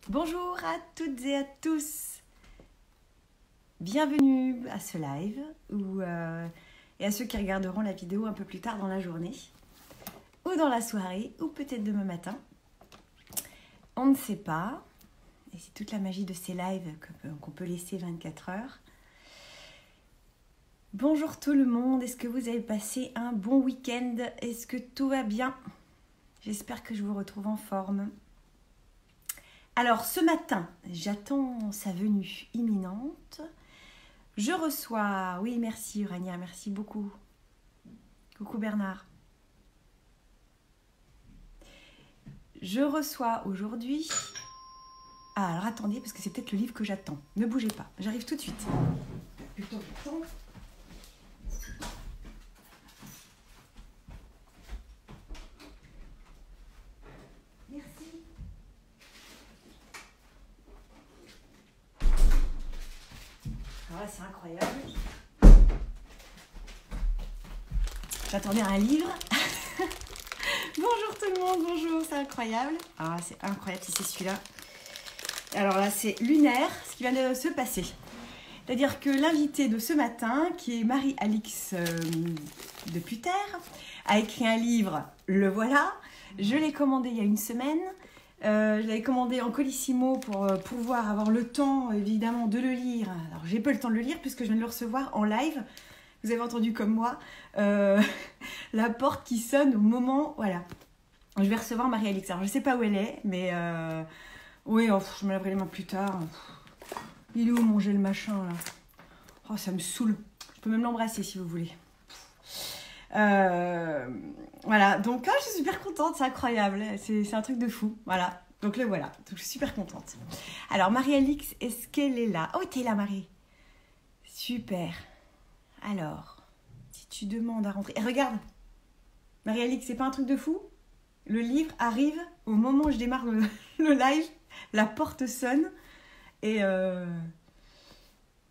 Bonjour à toutes et à tous. Bienvenue à ce live et à ceux qui regarderont la vidéo un peu plus tard dans la journée ou dans la soirée ou peut-être demain matin. On ne sait pas. Et c'est toute la magie de ces lives qu'on peut laisser 24 heures. Bonjour tout le monde. Est-ce que vous avez passé un bon week-end? Est-ce que tout va bien? J'espère que je vous retrouve en forme. Alors, ce matin, j'attends sa venue imminente. Je reçois... Oui, merci Urania, merci beaucoup. Coucou Bernard. Je reçois aujourd'hui... Ah, alors attendez, parce que c'est peut-être le livre que j'attends. Ne bougez pas, j'arrive tout de suite. Plutôt, j'attends. Alors là, c'est incroyable. J'attendais un livre. Bonjour tout le monde, bonjour, c'est incroyable. Ah, c'est incroyable si c'est celui-là. Alors là, c'est lunaire, ce qui vient de se passer. C'est-à-dire que l'invitée de ce matin, qui est Marie-Alix de Puter, a écrit un livre, le voilà. Je l'ai commandé il y a une semaine. Je l'avais commandé en colissimo pour pouvoir avoir le temps, évidemment, de le lire. Alors, j'ai pas le temps de le lire puisque je viens de le recevoir en live. Vous avez entendu comme moi la porte qui sonne au moment... Voilà. Je vais recevoir Marie-Alix. Alors, je sais pas où elle est, mais... Oui, je me laverai les mains plus tard. Il est où mon gel machin, là? Oh, ça me saoule. Je peux même l'embrasser, si vous voulez. Voilà, donc je suis super contente, c'est incroyable, c'est un truc de fou, voilà, donc le voilà, donc je suis super contente. Alors Marie-Alix, est-ce qu'elle est là? Oh, t'es là Marie, super. Alors, si tu demandes à rentrer, et regarde, Marie-Alix, c'est pas un truc de fou? Le livre arrive au moment où je démarre le live, la porte sonne, et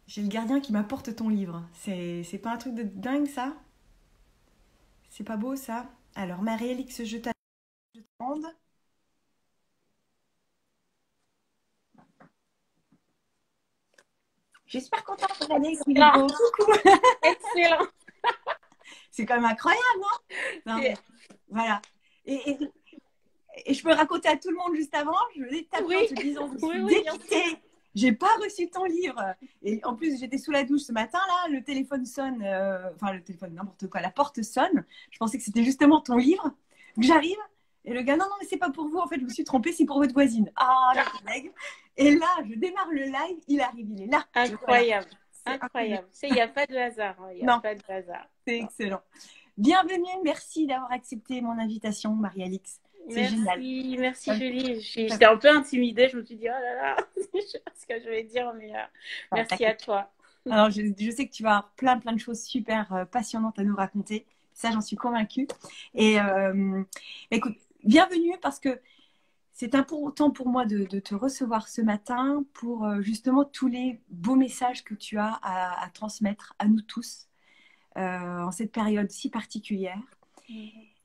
j'ai le gardien qui m'apporte ton livre. C'est pas un truc de dingue ça? C'est pas beau ça? Alors Marie-Alix, je te demande. Je suis super contente de regarder avec Milo. Coucou. Excellent. C'est quand même incroyable, non? Non mais, voilà. Et je peux raconter à tout le monde juste avant, je l'ai tapé en te disant, je suis dépitée. J'ai pas reçu ton livre. Et en plus, j'étais sous la douche ce matin, là, le téléphone sonne, enfin le téléphone, n'importe quoi, la porte sonne. Je pensais que c'était justement ton livre. J'arrive, et le gars, non, mais c'est pas pour vous, en fait, je me suis trompée, c'est pour votre voisine. Ah, la collègue. Et là, je démarre le live, il arrive, il est là. Incroyable, voilà. incroyable. Il n'y a pas de hasard. Il n'y a pas de hasard. C'est excellent. Bienvenue, merci d'avoir accepté mon invitation, Marie-Alix. C'est génial. Merci Julie. J'étais un peu intimidée. Je me suis dit, oh là là, je sais pas ce que je vais dire, mais merci à toi. Alors, je sais que tu vas avoir plein de choses super passionnantes à nous raconter. Ça, j'en suis convaincue. Et écoute, bienvenue parce que c'est important pour moi de te recevoir ce matin pour justement tous les beaux messages que tu as à transmettre à nous tous en cette période si particulière.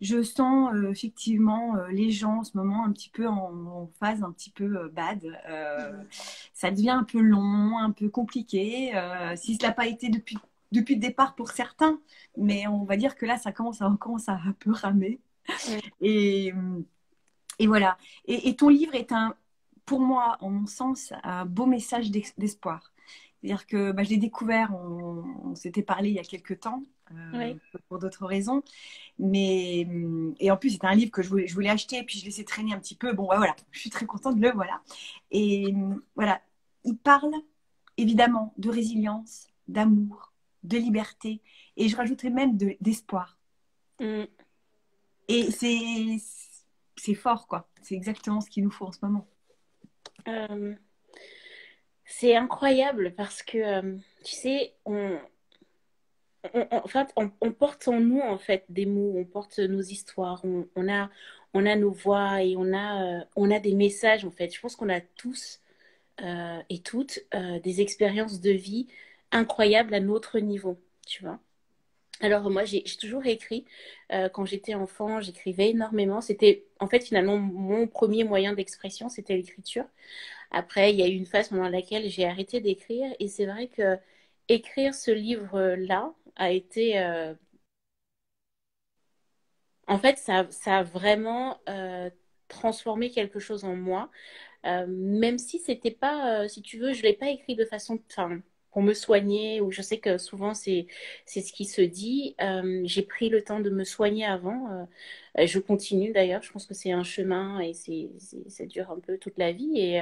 Je sens effectivement les gens en ce moment un petit peu en phase un petit peu bad. Ça devient un peu long, un peu compliqué. Si cela n'a pas été depuis le départ pour certains, mais on va dire que là, ça commence à un peu ramer. Et voilà. Et ton livre est pour moi, en mon sens, un beau message d'espoir. C'est-à-dire que je l'ai découvert, on s'était parlé il y a quelques temps, pour d'autres raisons. Et en plus, c'était un livre que je voulais acheter, et puis je laissais traîner un petit peu. Bon, voilà, je suis très contente de le voilà. Et voilà, il parle évidemment de résilience, d'amour, de liberté, et je rajouterais même d'espoir. Et c'est fort, quoi. C'est exactement ce qu'il nous faut en ce moment. C'est incroyable parce que, tu sais, en fait, on porte en nous en fait des mots, on porte nos histoires, on a nos voix et on a des messages en fait. Je pense qu'on a tous et toutes des expériences de vie incroyables à notre niveau, tu vois. Alors moi, j'ai toujours écrit. Quand j'étais enfant, j'écrivais énormément. C'était en fait finalement mon premier moyen d'expression, c'était l'écriture. Après, il y a eu une phase pendant laquelle j'ai arrêté d'écrire. Et c'est vrai que écrire ce livre-là a été... en fait, ça a vraiment transformé quelque chose en moi. Même si c'était pas, si tu veux, je l'ai pas écrit de façon, enfin, pour me soigner, ou je sais que souvent c'est ce qui se dit. J'ai pris le temps de me soigner avant. Je continue d'ailleurs. Je pense que c'est un chemin et ça dure un peu toute la vie.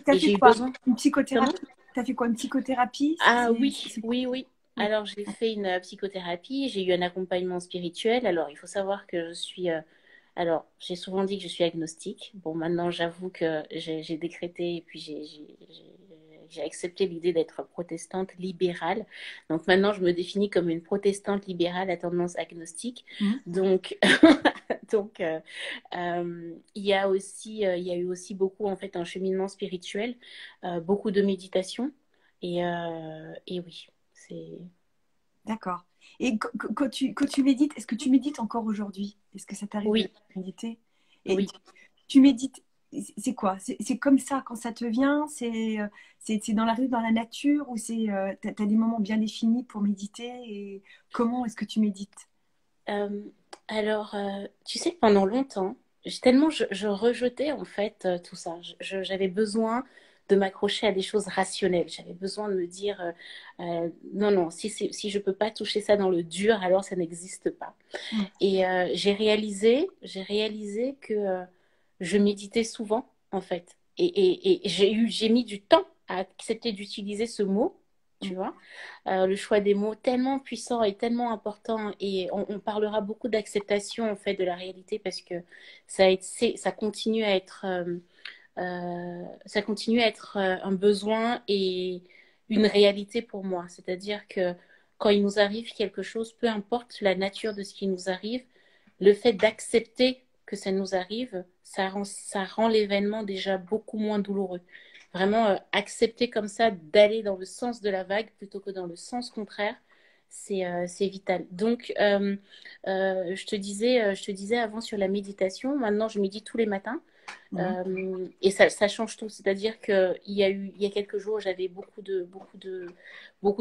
T'as Et fait j'ai eu quoi? besoin. Une Comment? psychothérapie? T'as fait quoi? Une psychothérapie? Ah oui, C'est quoi? oui, oui. Oui. Alors j'ai fait une psychothérapie. J'ai eu un accompagnement spirituel. Alors il faut savoir que je suis alors, j'ai souvent dit que je suis agnostique. Bon, maintenant, j'avoue que j'ai décrété et puis j'ai accepté l'idée d'être protestante libérale. Donc maintenant, je me définis comme une protestante libérale à tendance agnostique. Mhm. Donc, donc il y a eu aussi beaucoup, en fait, un cheminement spirituel, beaucoup de méditation. Et oui, c'est... D'accord. Et quand tu médites, est-ce que tu médites encore aujourd'hui? Est-ce que ça t'arrive de Oui, méditer? Et oui. tu médites, c'est quoi? C'est comme ça quand ça te vient? C'est dans la rue, dans la nature? Ou t'as des moments bien définis pour méditer? Et comment est-ce que tu médites? Euh, alors, tu sais, pendant longtemps, tellement je rejetais en fait tout ça. J'avais besoin de m'accrocher à des choses rationnelles. J'avais besoin de me dire, non, non, si je peux pas toucher ça dans le dur, alors ça n'existe pas. Mm. Et j'ai réalisé que je méditais souvent en fait. Et j'ai mis du temps à accepter d'utiliser ce mot, tu Mm. vois. Le choix des mots tellement puissant et tellement important. Et on parlera beaucoup d'acceptation en fait de la réalité parce que ça continue à être, un besoin et une réalité pour moi. C'est-à-dire que quand il nous arrive quelque chose, peu importe la nature de ce qui nous arrive, le fait d'accepter que ça nous arrive, ça rend l'événement déjà beaucoup moins douloureux. Vraiment, accepter comme ça d'aller dans le sens de la vague plutôt que dans le sens contraire, c'est vital. Donc, je te disais avant sur la méditation, maintenant je médite tous les matins. Mm. Et ça change tout. C'est-à-dire il y a quelques jours, j'avais beaucoup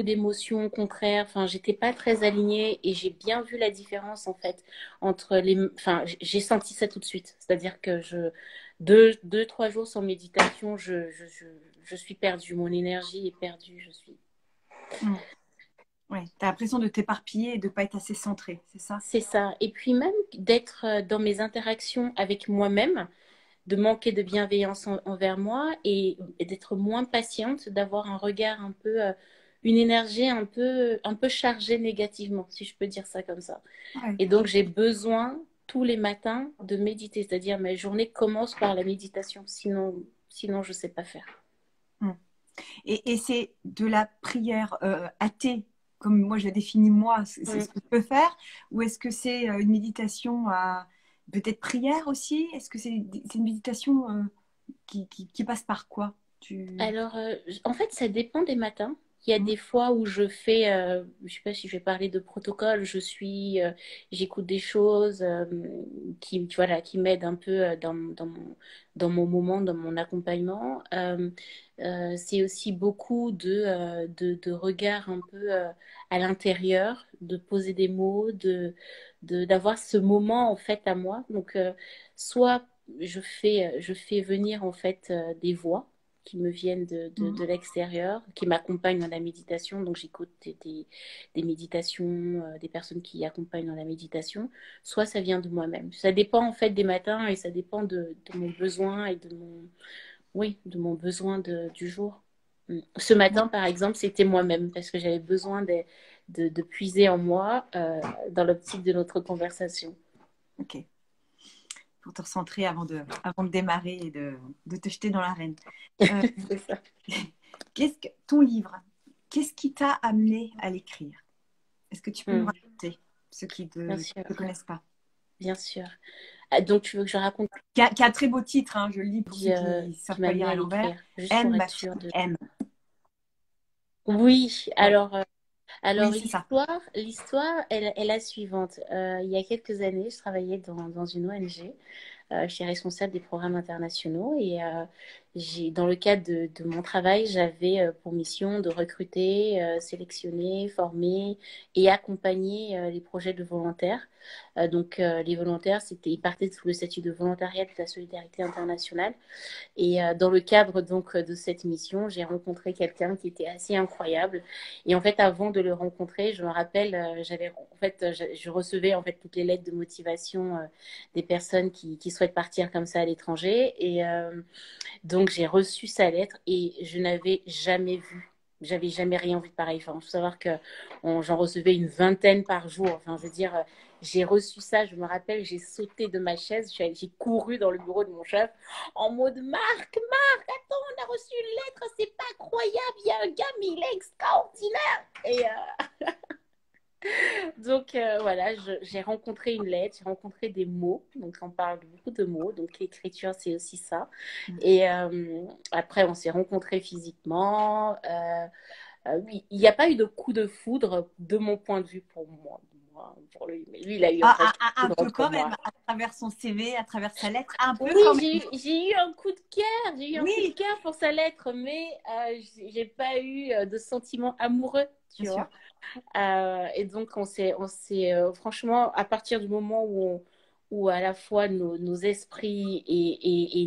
d'émotions contraires. Enfin, j'étais pas très alignée et j'ai bien vu la différence en fait enfin, j'ai senti ça tout de suite. C'est-à-dire que deux, 3 jours sans méditation, je suis perdue. Mon énergie est perdue. Mm. Ouais, t'as l'impression de t'éparpiller et de pas être assez centré, c'est ça? C'est ça. Et puis même d'être dans mes interactions avec moi-même, de manquer de bienveillance envers moi et d'être moins patiente, d'avoir un regard un peu, une énergie un peu chargée négativement, si je peux dire ça comme ça. Ouais. Et donc j'ai besoin tous les matins de méditer, c'est-à-dire ma journée commence par la méditation, sinon je sais pas faire. Mm. Et c'est de la prière athée, comme moi je la définis moi, c'est Mm. ce que je peux faire, ou est-ce que c'est une méditation à peut-être prière aussi? Est-ce que c'est une méditation qui passe par quoi? Alors, en fait, ça dépend des matins. Il y a Mm. des fois où je fais, je sais pas si je vais parler de protocole, j'écoute des choses voilà, qui m'aident un peu dans mon moment, dans mon accompagnement. C'est aussi beaucoup de regard un peu à l'intérieur, de poser des mots, d'avoir ce moment en fait à moi. Donc, soit je fais venir en fait des voix qui me viennent Mm. de l'extérieur, qui m'accompagnent dans la méditation. Donc j'écoute des méditations, des personnes qui accompagnent dans la méditation. Soit ça vient de moi-même. Ça dépend en fait des matins et ça dépend de mon besoin et oui, de mon besoin du jour. Ce matin, par exemple, c'était moi-même parce que j'avais besoin de puiser en moi dans l'optique de notre conversation. Ok, pour te recentrer avant de démarrer et de te jeter dans l'arène. Euh, C'est ça. ton livre, qu'est-ce qui t'a amené à l'écrire? Est-ce que tu peux nous Mm, raconter, ceux qui bien ne sûr, te connaissent pas? bien sûr. Ah, donc tu veux que je raconte Qui a un très beau titre, hein, je le lis pour ceux qui ne savent qui pas m'a lire amené à à l'envers. l'écrire, juste pour M, être ma sûre fille, de... M. Oui, Ouais. Alors, Oui, c'est ça. l'histoire est la suivante. Il y a quelques années, je travaillais dans une ONG. Je suis responsable des programmes internationaux et dans le cadre de mon travail, j'avais pour mission de recruter, sélectionner, former et accompagner les projets de volontaires. Les volontaires, ils partaient sous le statut de volontariat de la solidarité internationale. Et dans le cadre donc de cette mission, j'ai rencontré quelqu'un qui était assez incroyable. Et en fait, avant de le rencontrer, je me rappelle, je recevais en fait toutes les lettres de motivation des personnes qui souhaitent partir comme ça à l'étranger. Et donc j'ai reçu sa lettre et je n'avais jamais vu. J'avais jamais rien vu de pareil. Enfin, il faut savoir que j'en recevais une vingtaine par jour. Enfin, je veux dire, j'ai reçu ça. Je me rappelle, j'ai sauté de ma chaise. J'ai couru dans le bureau de mon chef en mode Marc, attends, on a reçu une lettre. C'est pas croyable. Il y a un gars, mais il est extraordinaire. Et voilà, j'ai rencontré une lettre, j'ai rencontré des mots. Donc on parle beaucoup de mots. Donc l'écriture, c'est aussi ça. Et après, on s'est rencontrés physiquement. Oui, il n'y a pas eu de coup de foudre de mon point de vue pour moi. Pour lui. Mais lui, il a eu un vrai coup de Un foudre peu pour quand moi. même, à travers son CV, à travers sa lettre, un peu Oui, quand même. j'ai eu un coup de cœur. J'ai eu un coup de Oui, cœur pour sa lettre, mais j'ai pas eu de sentiment amoureux, bien tu sûr. vois. Et donc, franchement, à partir du moment où à la fois nos esprits et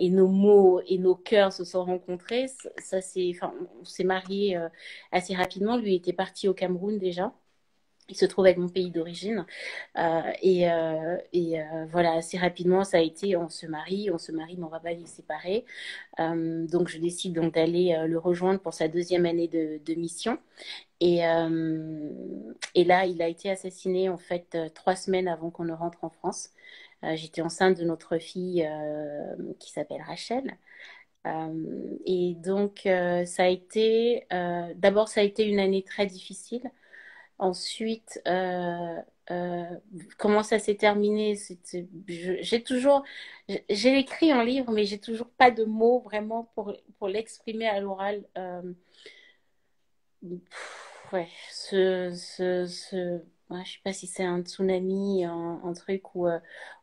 nos mots et nos cœurs se sont rencontrés, enfin, on s'est mariés assez rapidement. Lui était parti au Cameroun déjà. Il se trouve être mon pays d'origine. Voilà, assez rapidement, ça a été, on se marie, mais on va pas les séparer. Donc, je décide donc d'aller le rejoindre pour sa deuxième année de mission. Et là, il a été assassiné en fait 3 semaines avant qu'on ne rentre en France. J'étais enceinte de notre fille qui s'appelle Rachel. Et donc, d'abord, ça a été une année très difficile. Ensuite, comment ça s'est terminé? J'ai écrit un livre, mais j'ai toujours pas de mots vraiment pour l'exprimer à l'oral. Ouais, ouais, je sais pas si c'est un tsunami, un truc où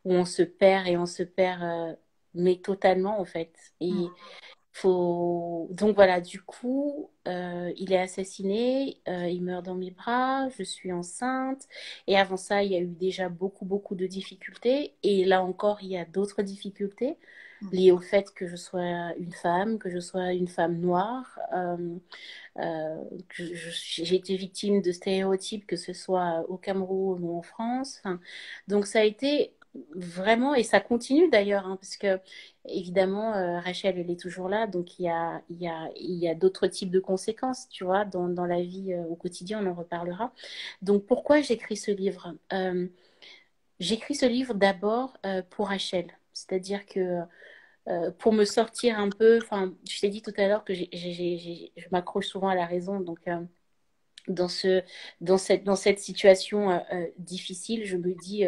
on se perd et on se perd, mais totalement en fait. Et donc voilà, du coup, il est assassiné, il meurt dans mes bras, je suis enceinte. Et avant ça, il y a eu déjà beaucoup, beaucoup de difficultés. Et là encore, il y a d'autres difficultés liées au fait que je sois que je sois une femme noire. J'ai été victime de stéréotypes, que ce soit au Cameroun ou en France. Enfin, donc ça a été vraiment, et ça continue d'ailleurs, hein, parce que évidemment, Rachel, elle est toujours là, donc il y a d'autres types de conséquences, tu vois, dans la vie au quotidien, on en reparlera. Donc pourquoi j'écris ce livre? J'écris ce livre d'abord pour Rachel, c'est-à-dire que pour me sortir un peu, enfin, je t'ai dit tout à l'heure que je m'accroche souvent à la raison, donc dans dans cette situation difficile, je me dis,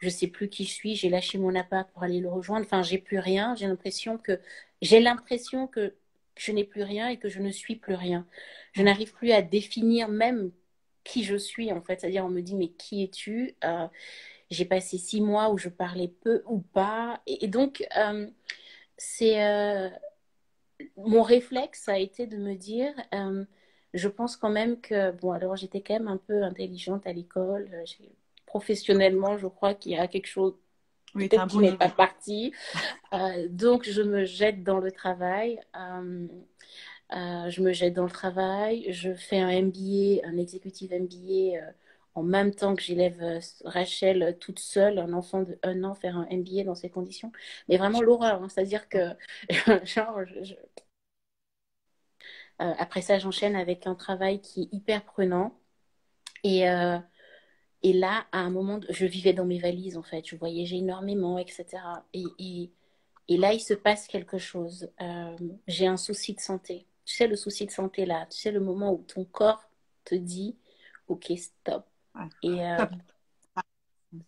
je sais plus qui je suis, j'ai lâché mon appart pour aller le rejoindre, enfin, j'ai plus rien, j'ai l'impression que je n'ai plus rien et que je ne suis plus rien. Je n'arrive plus à définir même qui je suis, en fait, c'est-à-dire on me dit, mais qui es-tu? J'ai passé 6 mois où je parlais peu ou pas, et donc c'est mon réflexe a été de me dire, je pense quand même que, bon, alors j'étais quand même un peu intelligente à l'école. Professionnellement, je crois qu'il y a quelque chose Oui, t'as peut-être un qui bon n'est pas niveau. parti. Donc, je me jette dans le travail. Je me jette dans le travail. Je fais un MBA, un executive MBA. En même temps que j'élève Rachel toute seule, un enfant de 1 an, faire un MBA dans ces conditions. Mais vraiment l'horreur, hein. C'est-à-dire que, genre, après ça, j'enchaîne avec un travail qui est hyper prenant. Et, euh, et là, à un moment, je vivais dans mes valises, en fait. Je voyageais énormément, etc. Et là, il se passe quelque chose. J'ai un souci de santé. Tu sais, le souci de santé, là, tu sais, le moment où ton corps te dit, OK, stop. Ouais. Et Top.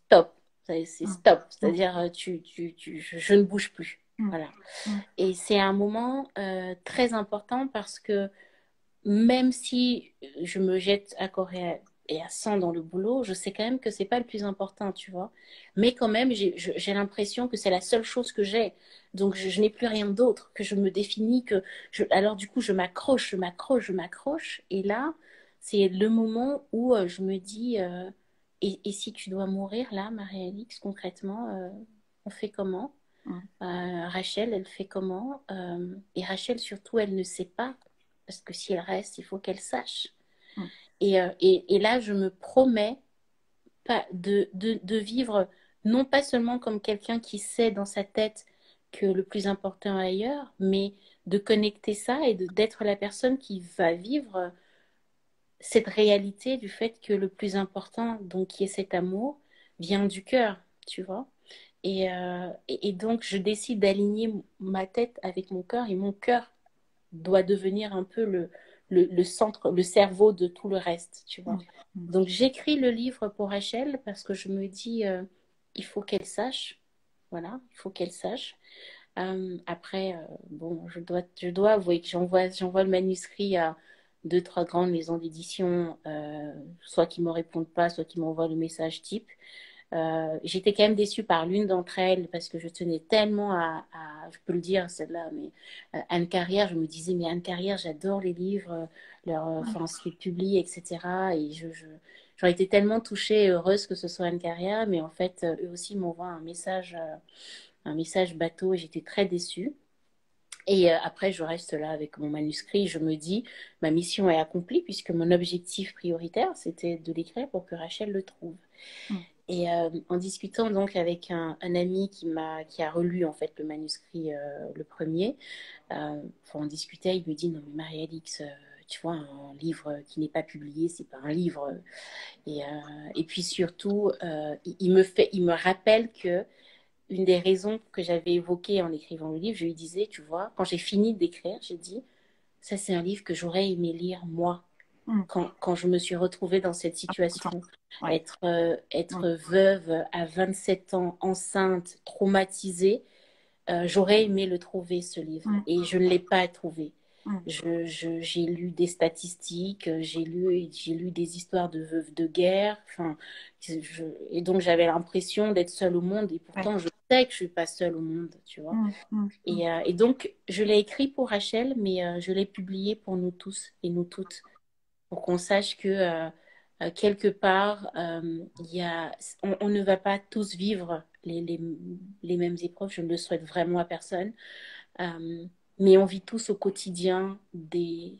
stop. C'est Mm, stop. mm, C'est-à-dire, je ne bouge plus. mm, Voilà. mm, Et c'est un moment très important parce que même si je me jette à corps et à 100 dans le boulot, je sais quand même que c'est pas le plus important, tu vois. Mais quand même, j'ai l'impression que c'est la seule chose que j'ai. Donc, je n'ai plus rien d'autre, que je me définis, alors du coup, je m'accroche, je m'accroche, je m'accroche. Et là, c'est le moment où je me dis, et si tu dois mourir là, Marie-Alix, concrètement, on fait comment? Mm. Rachel, elle fait comment? Et Rachel, surtout, elle ne sait pas. Parce que si elle reste, il faut qu'elle sache. Mm. Et là, je me promets pas de vivre, non pas seulement comme quelqu'un qui sait dans sa tête que le plus important est ailleurs, mais de connecter ça et d'être la personne qui va vivre cette réalité du fait que le plus important, donc qui est cet amour, vient du cœur, tu vois. Et donc, je décide d'aligner ma tête avec mon cœur et mon cœur doit devenir un peu le centre, le cerveau de tout le reste, tu vois. Mm. Mm. Donc, j'écris le livre pour Rachel parce que je me dis, il faut qu'elle sache. Voilà, il faut qu'elle sache. Après, bon, je dois avouer que j'envoie le manuscrit à deux, trois grandes maisons d'édition, soit qui me répondent pas, soit qui m'envoient le message type. J'étais quand même déçue par l'une d'entre elles parce que je tenais tellement je peux le dire celle-là, mais Anne Carrière, je me disais, mais Anne Carrière, j'adore les livres, enfin, ce qu'ils publient, etc. Et j'aurais été tellement touchée et heureuse que ce soit Anne Carrière, mais en fait, eux aussi m'envoient un message bateau et j'étais très déçue. Et après, je reste là avec mon manuscrit. Je me dis, ma mission est accomplie puisque mon objectif prioritaire, c'était de l'écrire pour que Rachel le trouve. Mm. Et en discutant donc avec un ami qui a relu en fait le manuscrit, le premier, on discutait, il me dit non mais Marie-Alix, tu vois, un livre qui n'est pas publié, c'est pas un livre. Et puis surtout, il me rappelle que une des raisons que j'avais évoquées en écrivant le livre, je lui disais, tu vois, quand j'ai fini d'écrire, j'ai dit, ça c'est un livre que j'aurais aimé lire moi Mm. quand je me suis retrouvée dans cette Important. situation, Ouais. Mm. être veuve à 27 ans, enceinte, traumatisée, j'aurais aimé le trouver, ce livre. Mm. Et je ne l'ai pas trouvé. Mm. J'ai lu des statistiques, j'ai lu des histoires de veuves de guerre. Enfin, et donc j'avais l'impression d'être seule au monde. Et Ouais. pourtant, je sais que je suis pas seule au monde, tu vois. Mm. Mm. Mm. Et donc, je l'ai écrit pour Rachel, mais je l'ai publié pour nous tous et nous toutes pour qu'on sache que quelque part, on ne va pas tous vivre les mêmes épreuves. Je ne le souhaite vraiment à personne. Euh, mais on vit tous au quotidien des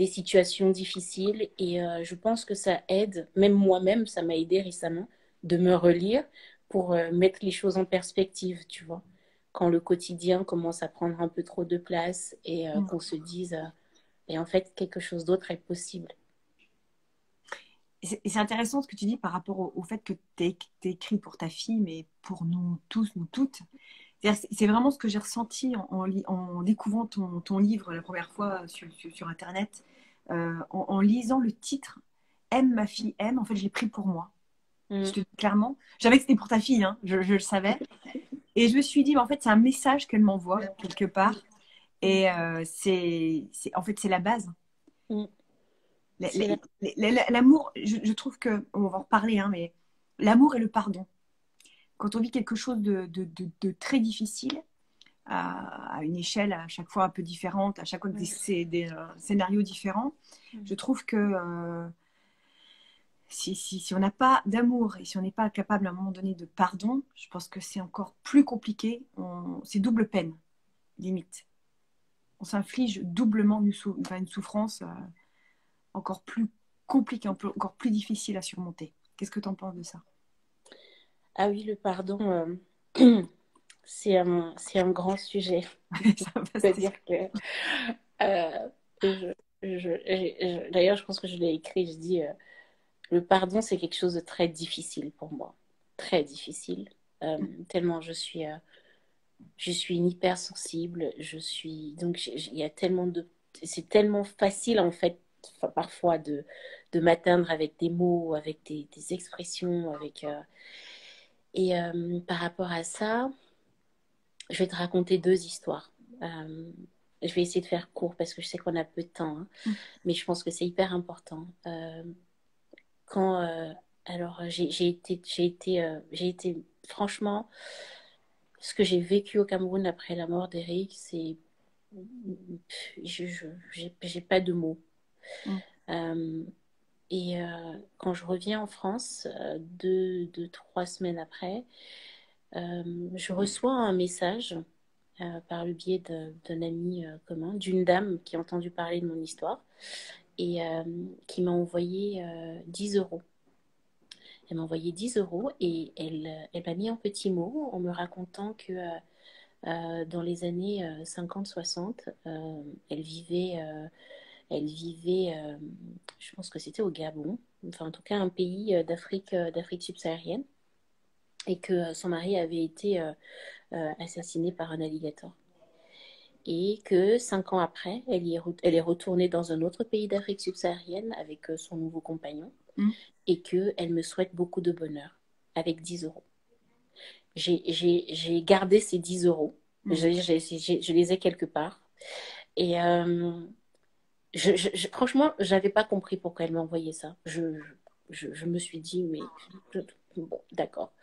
situations difficiles et je pense que ça aide, même moi-même, ça m'a aidé récemment de me relire pour mettre les choses en perspective, tu vois. Quand le quotidien commence à prendre un peu trop de place et Mm. qu'on se dise, et en fait, quelque chose d'autre est possible. Et c'est intéressant ce que tu dis par rapport au fait que tu écrit pour ta fille, mais pour nous tous, nous toutes. C'est vraiment ce que j'ai ressenti en découvrant ton livre la première fois sur Internet, en lisant le titre Aime ma fille aime. En fait, je l'ai pris pour moi. Je Mm. te dis clairement. Je savais que c'était pour ta fille, hein, je le savais. Et je me suis dit, mais en fait, c'est un message qu'elle m'envoie quelque part. Et en fait, c'est la base. Mm. La- C'est là. L'amour, je trouve que, on va en reparler, hein, mais l'amour et le pardon. Quand on vit quelque chose de très difficile, à une échelle à chaque fois un peu différente, à chaque fois que Mm. c'est des scénarios différents, je Mm. trouve que si on n'a pas d'amour et si on n'est pas capable à un moment donné de pardon, je pense que c'est encore plus compliqué. C'est double peine, limite. On s'inflige doublement une souffrance encore plus compliquée, encore plus difficile à surmonter. Qu'est-ce que tu en penses de ça? Ah oui, le pardon, c'est un grand sujet. Ça va, C'est-à-dire que, euh, d'ailleurs, je pense que je l'ai écrit, je dis, le pardon, c'est quelque chose de très difficile pour moi. Très difficile. Tellement je suis une hypersensible, il y a tellement c'est tellement facile, en fait, parfois de m'atteindre avec des mots, avec des expressions, par rapport à ça, je vais te raconter deux histoires. Euh, je vais essayer de faire court parce que je sais qu'on a peu de temps, hein, mais je pense que c'est hyper important. Quand, alors, j'ai été, franchement, ce que j'ai vécu au Cameroun après la mort d'Eric, c'est, j'ai pas de mots. Mm. Euh, et quand je reviens en France, 3 semaines après, je reçois un message par le biais d'un ami commun, d'une dame qui a entendu parler de mon histoire et qui m'a envoyé 10 euros. Elle m'a envoyé 10 euros et elle m'a mis un petit mot en me racontant que dans les années 50-60, elle vivait je pense que c'était au Gabon, enfin en tout cas un pays d'Afrique subsaharienne, et que son mari avait été assassiné par un alligator. Et que 5 ans après, elle est retournée dans un autre pays d'Afrique subsaharienne avec son nouveau compagnon Mm. et qu'elle me souhaite beaucoup de bonheur avec 10 euros. J'ai gardé ces 10 euros. Je les ai quelque part. Et franchement, je n'avais pas compris pourquoi elle m'a envoyé ça. Je me suis dit, mais bon, d'accord.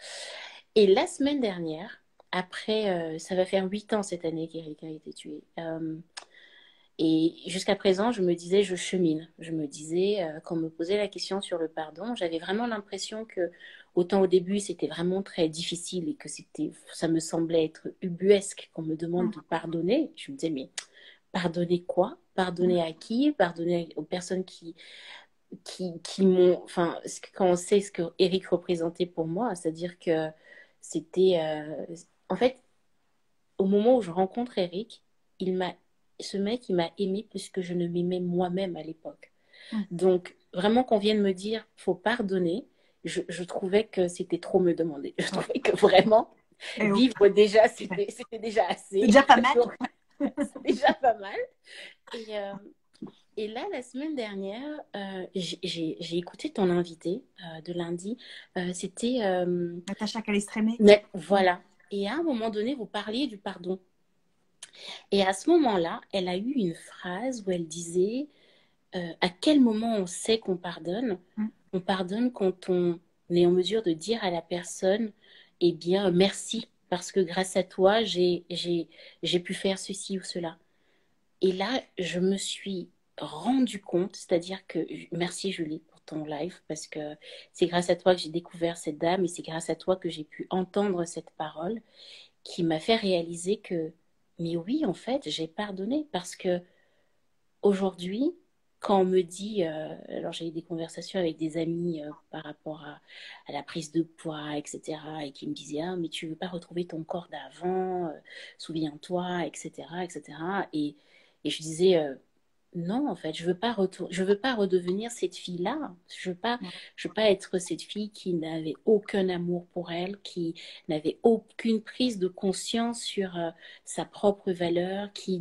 Et la semaine dernière, après, ça va faire 8 ans cette année qu'Erika a été tué. Et jusqu'à présent, je me disais, je chemine. Je me disais, quand on me posait la question sur le pardon, j'avais vraiment l'impression que, autant au début, c'était vraiment très difficile et que ça me semblait être ubuesque qu'on me demande de pardonner. Je me disais, mais pardonner quoi? Pardonner à qui? Pardonner aux personnes qui m'ont... Enfin, quand on sait ce que Eric représentait pour moi, c'est-à-dire que c'était... en fait, au moment où je rencontre Eric, ce mec, il m'a aimé plus que je ne m'aimais moi-même à l'époque. Mm. Donc, vraiment qu'on vienne me dire, faut pardonner, je trouvais que c'était trop me demander. Je trouvais que vraiment, Et oh, vivre déjà, c'était déjà c'est assez. déjà pas mal. C'est déjà pas mal. Et, et là, la semaine dernière, j'ai écouté ton invité de lundi. C'était... Natacha Calestrémé. voilà. Et à un moment donné, vous parliez du pardon. Et à ce moment-là, elle a eu une phrase où elle disait à quel moment on sait qu'on pardonne? Mm. On pardonne quand on est en mesure de dire à la personne, eh bien, merci, parce que grâce à toi, j'ai pu faire ceci ou cela. Et là, je me suis rendu compte, c'est-à-dire que, merci Julie pour ton live, parce que c'est grâce à toi que j'ai découvert cette dame et c'est grâce à toi que j'ai pu entendre cette parole qui m'a fait réaliser que, mais oui, en fait, j'ai pardonné parce que aujourd'hui, quand on me dit, alors j'ai eu des conversations avec des amis par rapport à la prise de poids, etc., et qui me disaient, ah, mais tu veux pas retrouver ton corps d'avant, souviens-toi, etc., etc. Et je disais, non, en fait, je veux pas redevenir cette fille-là. Je veux pas être cette fille qui n'avait aucun amour pour elle, qui n'avait aucune prise de conscience sur sa propre valeur, qui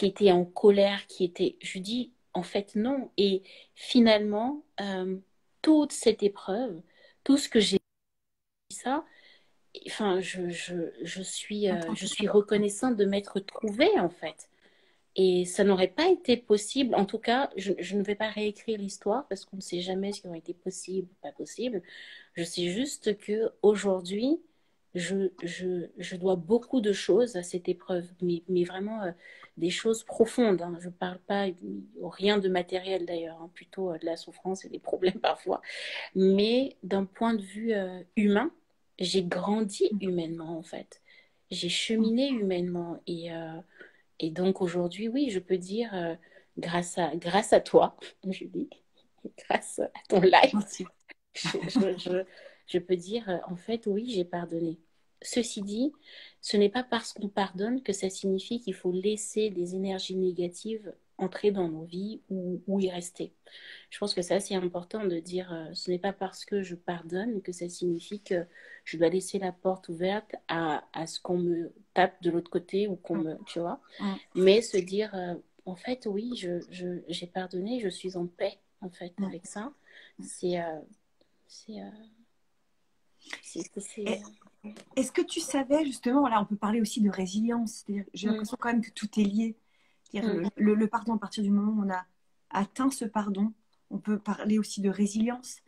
était en colère, je dis, en fait, non. Et finalement, toute cette épreuve, tout ce que j'ai ça, enfin, je suis reconnaissante de m'être trouvée, en fait. Et ça n'aurait pas été possible. En tout cas, je ne vais pas réécrire l'histoire parce qu'on ne sait jamais ce qui aurait été possible ou pas possible. Je sais juste que aujourd'hui, je dois beaucoup de choses à cette épreuve, mais vraiment des choses profondes, hein. Je ne parle pas rien de matériel d'ailleurs, hein, plutôt de la souffrance et des problèmes parfois. Mais d'un point de vue humain, j'ai grandi humainement en fait. J'ai cheminé humainement et donc aujourd'hui, oui, je peux dire, grâce à toi, Julie, grâce à ton live, Merci. je, je, je, je peux dire, en fait, oui, j'ai pardonné. Ceci dit, ce n'est pas parce qu'on pardonne que ça signifie qu'il faut laisser des énergies négatives entrer dans nos vies ou y rester. Je pense que c'est assez important de dire, ce n'est pas parce que je pardonne que ça signifie que je dois laisser la porte ouverte à ce qu'on me tape de l'autre côté ou qu'on me, tu vois, Mm. mais se dire, en fait, oui, j'ai pardonné, je suis en paix, en fait, Mm. avec ça. C'est, c'est, C'est. Est-ce que tu savais justement, là on peut parler aussi de résilience, c'est-à-dire j'ai Mm, l'impression quand même que tout est lié. C'est-à-dire mm, le pardon, à partir du moment où on a atteint ce pardon, on peut parler aussi de résilience,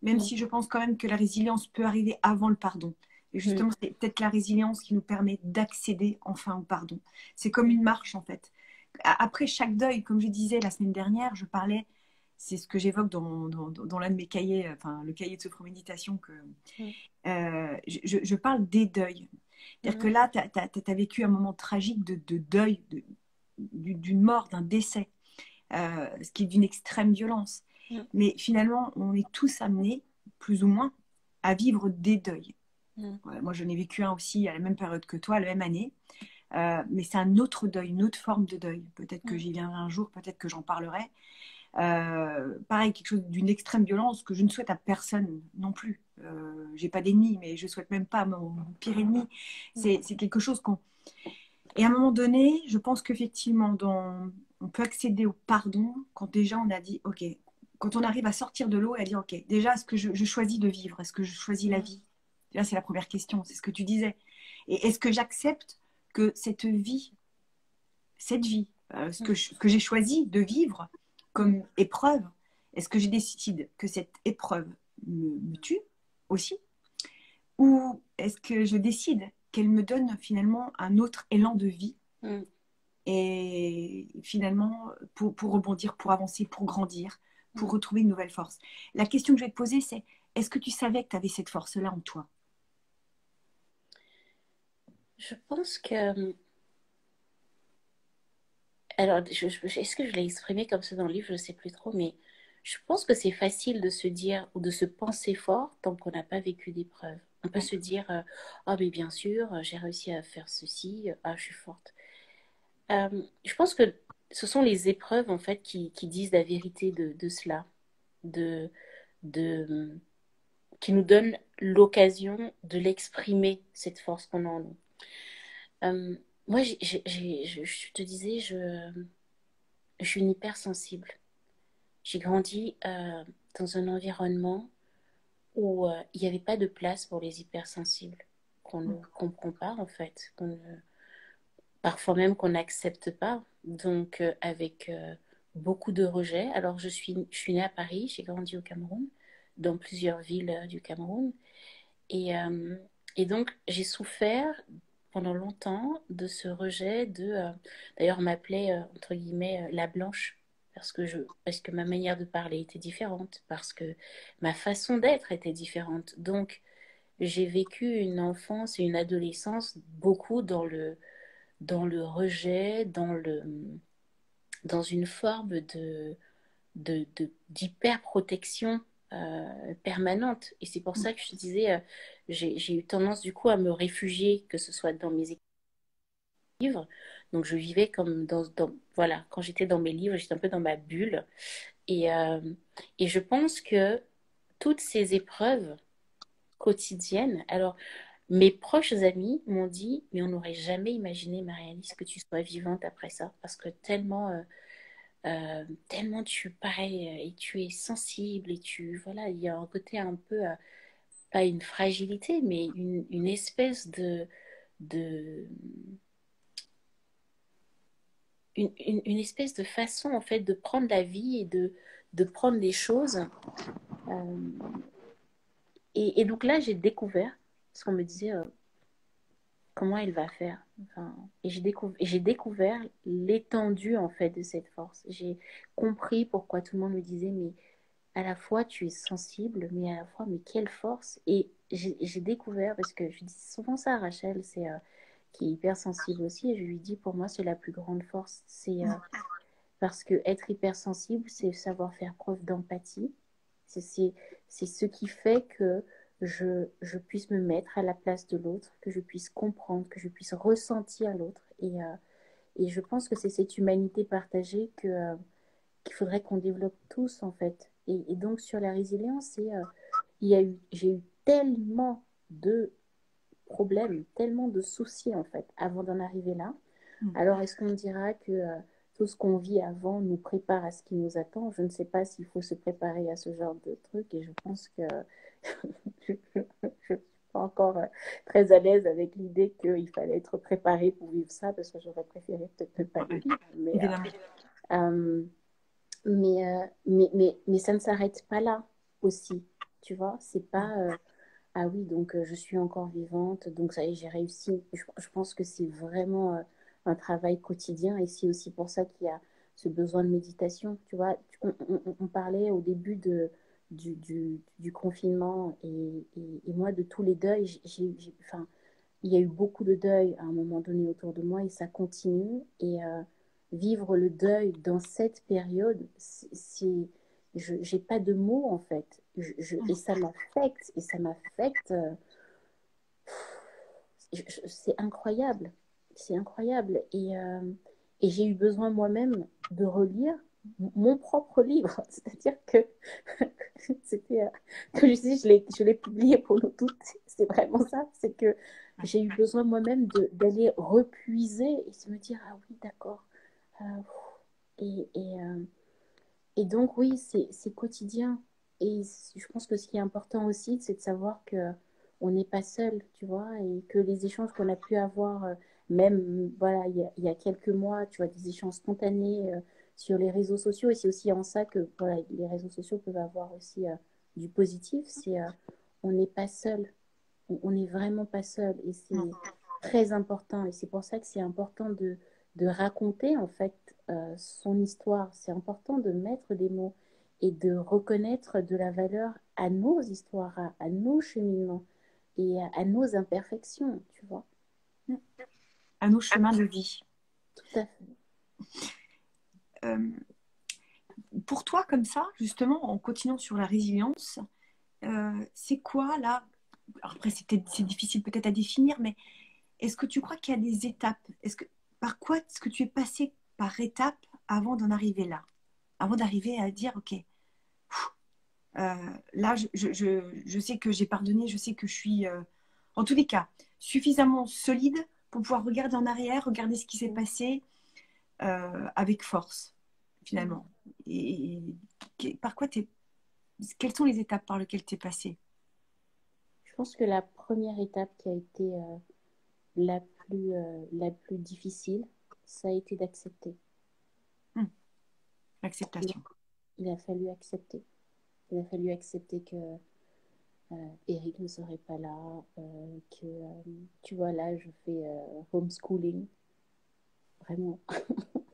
même mm, si je pense quand même que la résilience peut arriver avant le pardon. Et mm, justement, c'est peut-être la résilience qui nous permet d'accéder enfin au pardon. C'est comme mm, une marche en fait. Après chaque deuil, comme je disais la semaine dernière, je parlais, c'est ce que j'évoque dans l'un de mes cahiers, enfin le cahier de sophrologie-méditation que mm, je parle des deuils. C'est-à-dire que mm, là, tu as vécu un moment tragique de deuil, d'une mort, d'un décès, ce qui est d'une extrême violence. mm, Mais finalement, on est tous amenés, plus ou moins, à vivre des deuils. mm, Ouais, moi, j'en ai vécu un aussi à la même période que toi, à la même année. Mais c'est un autre deuil, une autre forme de deuil. Peut-être que mm, j'y viendrai un jour, peut-être que j'en parlerai. Pareil, quelque chose d'une extrême violence que je ne souhaite à personne non plus. J'ai pas d'ennemi, mais je souhaite même pas à mon pire ennemi. mm, C'est quelque chose qu'on. Et à un moment donné, je pense qu'effectivement, on peut accéder au pardon quand déjà on a dit, ok, quand on arrive à sortir de l'eau et à dire, ok, déjà, est-ce que je choisis de vivre? Est-ce que je choisis la mm, vie? Là, c'est la première question, c'est ce que tu disais. Et est-ce que j'accepte que cette vie, ce mm, que j'ai choisi de vivre mm, comme épreuve, est-ce que je décide que cette épreuve me tue aussi? Ou est-ce que je décide qu'elle me donne finalement un autre élan de vie mm. et finalement pour rebondir, pour avancer, pour grandir, pour Mm. retrouver une nouvelle force? La question que je vais te poser, c'est est-ce que tu savais que tu avais cette force-là en toi? Je pense que. Alors, est-ce que je l'ai exprimé comme ça dans le livre? Je ne sais plus trop, mais je pense que c'est facile de se dire ou de se penser fort tant qu'on n'a pas vécu d'épreuve. On peut se dire, ah, mais bien sûr, j'ai réussi à faire ceci, ah, je suis forte. Je pense que ce sont les épreuves, en fait, qui disent la vérité de cela, de, de, qui nous donnent l'occasion de l'exprimer, cette force qu'on a en nous. Euh, Moi, je te disais, je suis une hypersensible. J'ai grandi dans un environnement où il n'y avait pas de place pour les hypersensibles, qu'on ne comprend pas en fait, parfois même qu'on n'accepte pas, donc avec beaucoup de rejet. Alors je suis née à Paris, j'ai grandi au Cameroun, dans plusieurs villes du Cameroun, et, euh, et donc j'ai souffert pendant longtemps de ce rejet d'ailleurs on m'appelait entre guillemets la blanche parce que ma manière de parler était différente, parce que ma façon d'être était différente. Donc j'ai vécu une enfance et une adolescence beaucoup dans le rejet, dans une forme d'hyper-protection permanente. Et c'est pour ça que je te disais, j'ai eu tendance du coup à me réfugier, que ce soit dans mes livres. Donc je vivais comme voilà, quand j'étais dans mes livres, j'étais un peu dans ma bulle. Et, euh, et je pense que toutes ces épreuves quotidiennes, alors mes proches amis m'ont dit, mais on n'aurait jamais imaginé, Marie-Alice, que tu sois vivante après ça, parce que tellement tu pareil et tu es sensible et tu voilà il y a un côté un peu pas une fragilité mais une espèce de une espèce de façon en fait de prendre la vie et de prendre les choses euh, et donc là j'ai découvert parce qu'on me disait comment elle va faire enfin, et j'ai découvert l'étendue en fait de cette force, j'ai compris pourquoi tout le monde me disait mais à la fois tu es sensible, mais à la fois, mais quelle force. Et j'ai découvert, parce que je dis souvent ça à Rachel, qui est hyper sensible aussi, et je lui dis, pour moi, c'est la plus grande force. Parce que être hypersensible, c'est savoir faire preuve d'empathie. C'est c'est- c'est ce qui fait que je puisse me mettre à la place de l'autre, que je puisse comprendre, que je puisse ressentir l'autre. Et je pense que c'est cette humanité partagée qu'il faudrait qu'on développe tous en fait. Et donc sur la résilience, j'ai eu tellement de problèmes, tellement de soucis en fait avant d'en arriver là. Alors est-ce qu'on dira que tout ce qu'on vit avant nous prépare à ce qui nous attend? Je ne sais pas s'il faut se préparer à ce genre de truc et je pense que je ne suis pas encore très à l'aise avec l'idée qu'il fallait être préparé pour vivre ça, parce que j'aurais préféré peut-être ne pas le Ouais, vivre. évidemment. Euh, mais ça ne s'arrête pas là aussi, tu vois. C'est pas, ah oui, donc je suis encore vivante, donc ça y est, j'ai réussi. Je pense que c'est vraiment un travail quotidien, et c'est aussi pour ça qu'il y a ce besoin de méditation, tu vois. On parlait au début du confinement, et moi, de tous les deuils, enfin, il y a eu beaucoup de deuil à un moment donné autour de moi, et ça continue. Et vivre le deuil dans cette période, je n'ai pas de mots en fait. Et ça m'affecte. C'est incroyable. C'est incroyable. Et j'ai eu besoin moi-même de relire mon propre livre. C'est-à-dire que c'était, comme je dis, je l'ai publié pour nous toutes. C'est vraiment ça. C'est que j'ai eu besoin moi-même d'aller repuiser et se me dire, ah oui, d'accord. Euh, et, et, euh, et donc, oui, c'est quotidien. Et je pense que ce qui est important aussi, c'est de savoir que on n'est pas seul, tu vois, et que les échanges qu'on a pu avoir, même voilà, il y a quelques mois, tu vois, des échanges spontanés sur les réseaux sociaux, et c'est aussi en ça que voilà, les réseaux sociaux peuvent avoir aussi du positif, c'est on n'est pas seul, on n'est vraiment pas seul, et c'est très important, et c'est pour ça que c'est important de raconter en fait son histoire. C'est important de mettre des mots et de reconnaître de la valeur à nos histoires, à nos cheminements et à nos imperfections, tu vois. À nos chemins de vie. Tout à fait. Euh, pour toi, comme ça, justement, en continuant sur la résilience, c'est quoi là? Alors après, c'est difficile peut-être à définir, mais est-ce que tu crois qu'il y a des étapes? Par quoi est-ce que tu es passé par étapes avant d'en arriver là? Avant d'arriver à dire, OK, là, je sais que j'ai pardonné, je sais que je suis, en tous les cas, suffisamment solide pour pouvoir regarder en arrière, regarder ce qui s'est passé avec force, finalement. Et, par quoi quelles sont les étapes par lesquelles tu es passé? Je pense que la première étape qui a été la plus difficile, ça a été d'accepter. Hmm, Il, l'acceptation. il a fallu accepter. Il a fallu accepter que Eric ne serait pas là, que tu vois, là, je fais homeschooling, vraiment,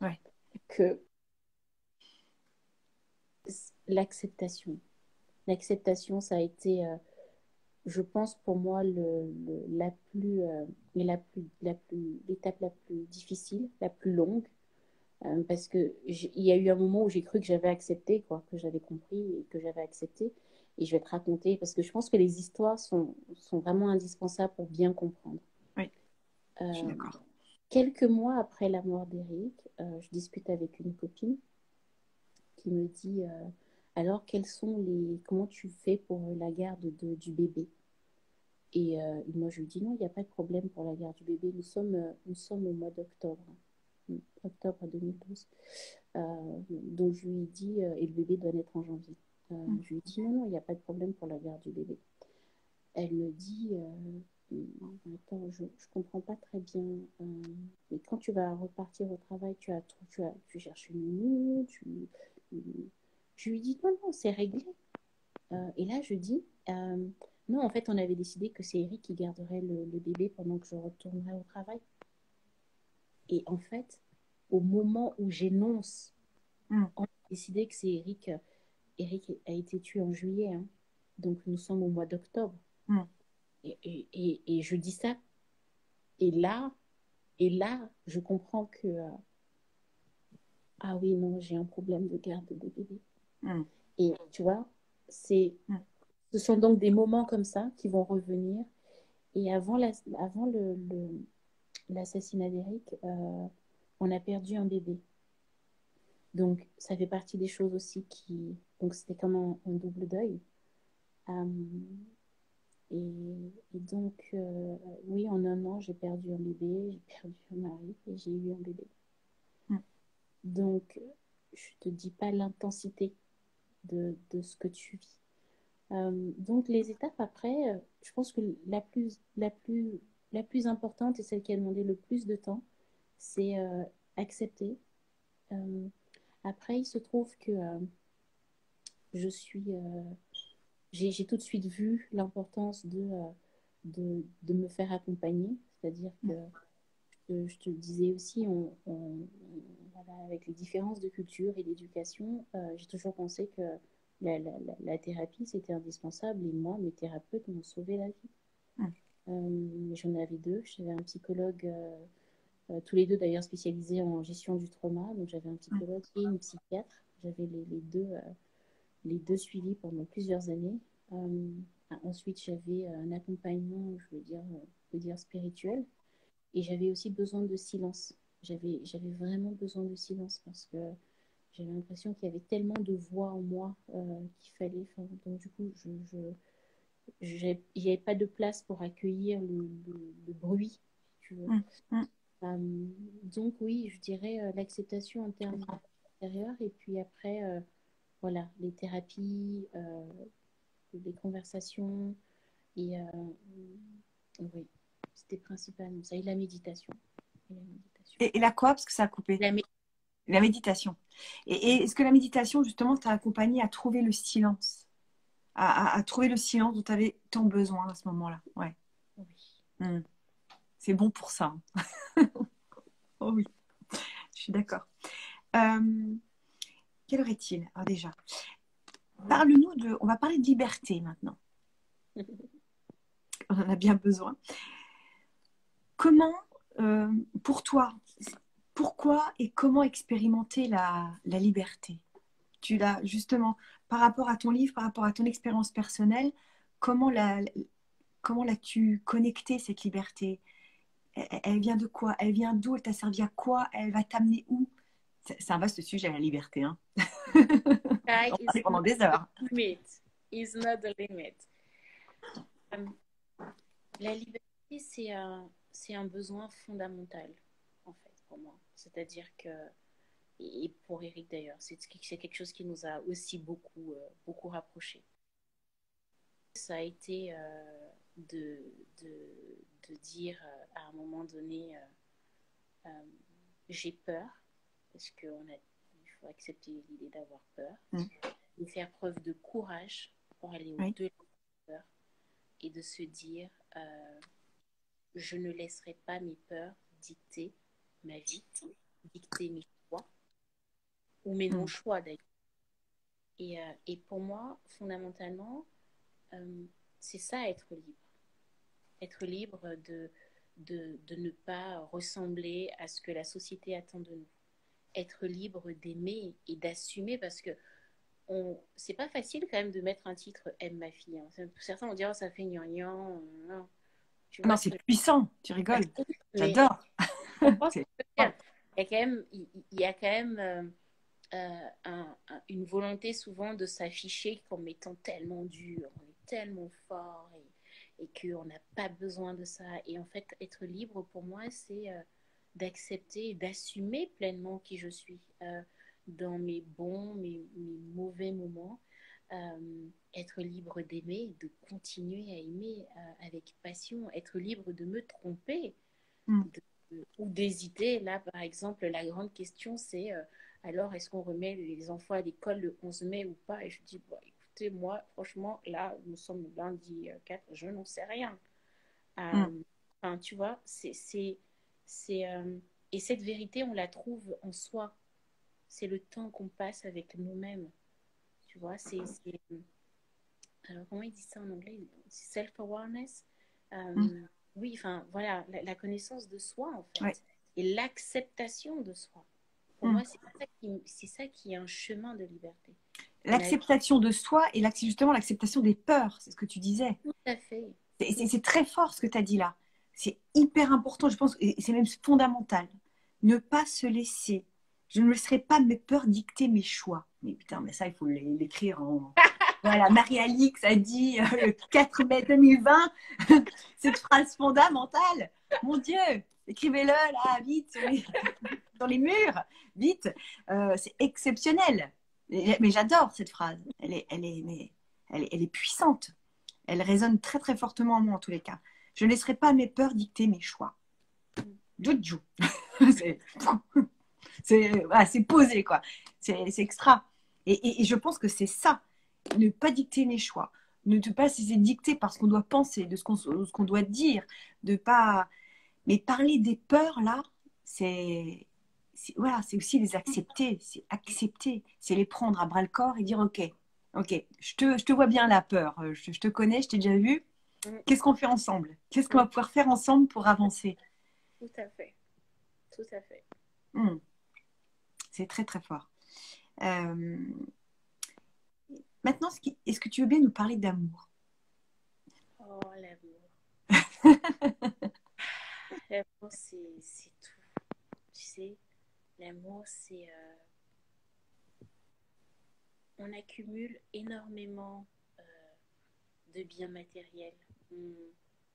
Ouais. que l'acceptation. L'acceptation, ça a été, je pense, pour moi, la plus, l'étape la plus difficile, la plus longue, parce que il y a eu un moment où j'ai cru que j'avais accepté, quoi, que j'avais compris et que j'avais accepté. Et je vais te raconter, parce que je pense que les histoires sont vraiment indispensables pour bien comprendre. Oui, je suis Euh, d'accord. Quelques mois après la mort d'Eric, je discute avec une copine qui me dit alors comment tu fais pour la garde du bébé? Et moi je lui dis non, il n'y a pas de problème pour la garde du bébé. Nous sommes au mois d'octobre, octobre 2012. Donc je lui dis et le bébé doit naître en janvier. Hmm. Je lui dis non, non, il n'y a pas de problème pour la garde du bébé. Elle me dit attends, je ne comprends pas très bien. Mais quand tu vas repartir au travail, tu cherches une nounou, je lui dis non, non, c'est réglé. Et là, je dis non, en fait, on avait décidé que c'est Eric qui garderait le bébé pendant que je retournerai au travail. Et en fait, au moment où j'énonce, Hmm. on a décidé que c'est Eric. Eric a été tué en juillet, hein. Donc nous sommes au mois d'octobre. Hmm. Et je dis ça. Et là, et là, je comprends que, ah oui, non, j'ai un problème de garde de bébé. Hmm. Et tu vois, c'est, Hmm. ce sont donc des moments comme ça qui vont revenir. Et avant l'assassinat d'Eric, on a perdu un bébé. Donc, ça fait partie des choses aussi qui... Donc, c'était comme un double deuil. Euh, et donc, oui, en un an, j'ai perdu un bébé, j'ai perdu un mari et j'ai eu un bébé. Hmm. Donc, je te dis pas l'intensité de ce que tu vis. Donc les étapes après, je pense que la plus importante et celle qui a demandé le plus de temps, c'est accepter. Euh, Après, il se trouve que je suis, j'ai tout de suite vu l'importance de me faire accompagner, c'est-à-dire que je te le disais aussi, voilà, avec les différences de culture et d'éducation, j'ai toujours pensé que la thérapie, c'était indispensable. Et moi, mes thérapeutes m'ont sauvé la vie. Mm. J'en avais deux. J'avais un psychologue, tous les deux d'ailleurs spécialisés en gestion du trauma. Donc j'avais un Mm. psychologue et une psychiatre. J'avais les deux suivis pendant plusieurs années. Euh, Ensuite, j'avais un accompagnement, je veux dire spirituel. Et j'avais aussi besoin de silence. J'avais vraiment besoin de silence parce que j'avais l'impression qu'il y avait tellement de voix en moi qu'il fallait. Enfin, donc, du coup, il n'y avait pas de place pour accueillir le bruit, tu veux. Mm. Mm. Donc, oui, je dirais l'acceptation en termes intérieurs. Et puis après, voilà, les thérapies, les conversations. Et oui, c'était principalement ça. Et la méditation. Et la méditation. Et la quoi? Parce que ça a coupé. La mé- La méditation. Et est-ce que la méditation, justement, t'a accompagné à trouver le silence, à trouver le silence dont tu avais tant besoin à ce moment-là? Ouais. oui. Mm. C'est bon pour ça. Oh oui, je suis d'accord. Euh, Quelle heure est-il? Ah, déjà. Parle-nous de. On va parler de liberté maintenant. On en a bien besoin. Comment, pour toi, pourquoi et comment expérimenter la liberté? Tu l'as justement, par rapport à ton livre, par rapport à ton expérience personnelle, comment comment l'as-tu connectée, cette liberté? Elle vient de quoi? Elle vient d'où? Elle t'a servi à quoi? Elle va t'amener où? C'est un vaste sujet, la liberté. Hein. Sky On va is parler pendant not des the heures. limit. Is not the limit. Euh, la liberté, c'est un besoin fondamental, en fait, pour moi. C'est-à-dire que, et pour Eric d'ailleurs, c'est quelque chose qui nous a aussi beaucoup rapprochés. Ça a été de, de dire à un moment donné, euh, j'ai peur, parce il faut accepter l'idée d'avoir peur, Mm. de faire preuve de courage pour aller Oui. au-delà de la peur et de se dire je ne laisserai pas mes peurs dicter ma vie, dicter mes choix ou mes Mm. non-choix d'ailleurs. Et pour moi, fondamentalement, c'est ça être libre. Être libre de ne pas ressembler à ce que la société attend de nous. Être libre d'aimer et d'assumer parce que c'est pas facile quand même de mettre un titre Aime ma fille. Hein. Certains vont dire oh, ça fait gnangnan. Non. Tu Non, vois ce c'est que puissant, tu rigoles. mais J'adore. je comprends ce que C'est je veux fort. dire. Il y a quand même une volonté souvent de s'afficher comme étant tellement dur, on est tellement fort et qu'on n'a pas besoin de ça. Et en fait, être libre pour moi, c'est d'accepter et d'assumer pleinement qui je suis dans mes bons, mes mauvais moments. Être libre d'aimer, de continuer à aimer avec passion, être libre de me tromper Mm. ou d'hésiter. Là, par exemple, la grande question, c'est alors, est-ce qu'on remet les enfants à l'école le 11 mai ou pas? Et je dis, bon, écoutez, moi, franchement, là, nous sommes lundi 4, je n'en sais rien. Mm. Enfin, tu vois, et cette vérité, on la trouve en soi. C'est le temps qu'on passe avec nous-mêmes. Tu vois, alors, comment il dit ça en anglais? Self-awareness. Mm. Oui, enfin, voilà, la connaissance de soi, en Ouais. fait, et l'acceptation de soi. Pour Mm. moi, c'est ça qui est un chemin de liberté. On a L'acceptation de soi et justement l'acceptation des peurs, c'est ce que tu disais. tout à fait. C'est très fort ce que tu as dit là. C'est hyper important, je pense, et c'est même fondamental. Ne pas se laisser. Je ne laisserai pas mes peurs dicter mes choix. Mais putain, mais ça, il faut l'écrire en. Voilà, Marie-Alix a dit le 4 mai 2020, cette phrase fondamentale. Mon Dieu, écrivez-le là, vite, dans les murs, vite. C'est exceptionnel. Mais j'adore cette phrase. Elle est, mais elle est puissante. Elle résonne très, très fortement en moi, en tous les cas. Je ne laisserai pas mes peurs dicter mes choix. Joujou. C'est posé, quoi. C'est extra. Et je pense que c'est ça. Ne pas dicter mes choix. Ne pas se laisser dicter par ce qu'on doit penser, de ce qu'on doit dire. De pas... Mais parler des peurs, là, voilà, c'est aussi les accepter. C'est accepter. C'est les prendre à bras le corps et dire, OK, je te vois bien la peur. Je te connais, je t'ai déjà vu. Qu'est-ce qu'on fait ensemble? Qu'est-ce qu'on va pouvoir faire ensemble pour avancer? Tout à fait. Tout à fait. C'est très, très fort. Maintenant, est-ce que tu veux bien nous parler d'amour? Oh, l'amour. L'amour, c'est tout. Tu sais, l'amour, c'est... on accumule énormément de biens matériels.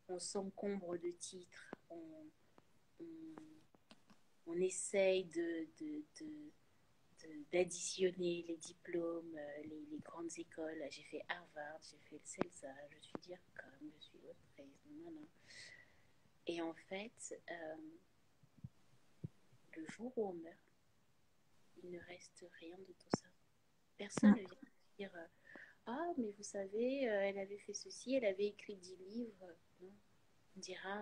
On s'encombre de titres. On, on essaye d'additionner les diplômes, les grandes écoles. J'ai fait Harvard, j'ai fait le CELSA, je suis DIRCOM, je suis autrice, non, non. Et en fait, le jour où on meurt, il ne reste rien de tout ça. Personne ne vient dire ah, mais vous savez, elle avait fait ceci, elle avait écrit 10 livres. Non. On dira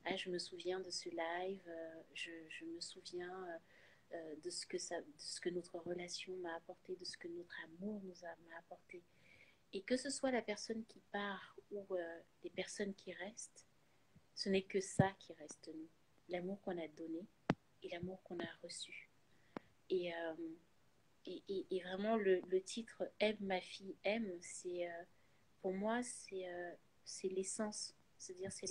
ah, je me souviens de ce live, je me souviens de ce que notre relation m'a apporté, de ce que notre amour m'a apporté. Et que ce soit la personne qui part ou les personnes qui restent, ce n'est que ça qui reste nous. L'amour qu'on a donné et l'amour qu'on a reçu. Et, et vraiment, le titre Aime ma fille, aime, c'est pour moi, c'est l'essence. C'est-à-dire, c'est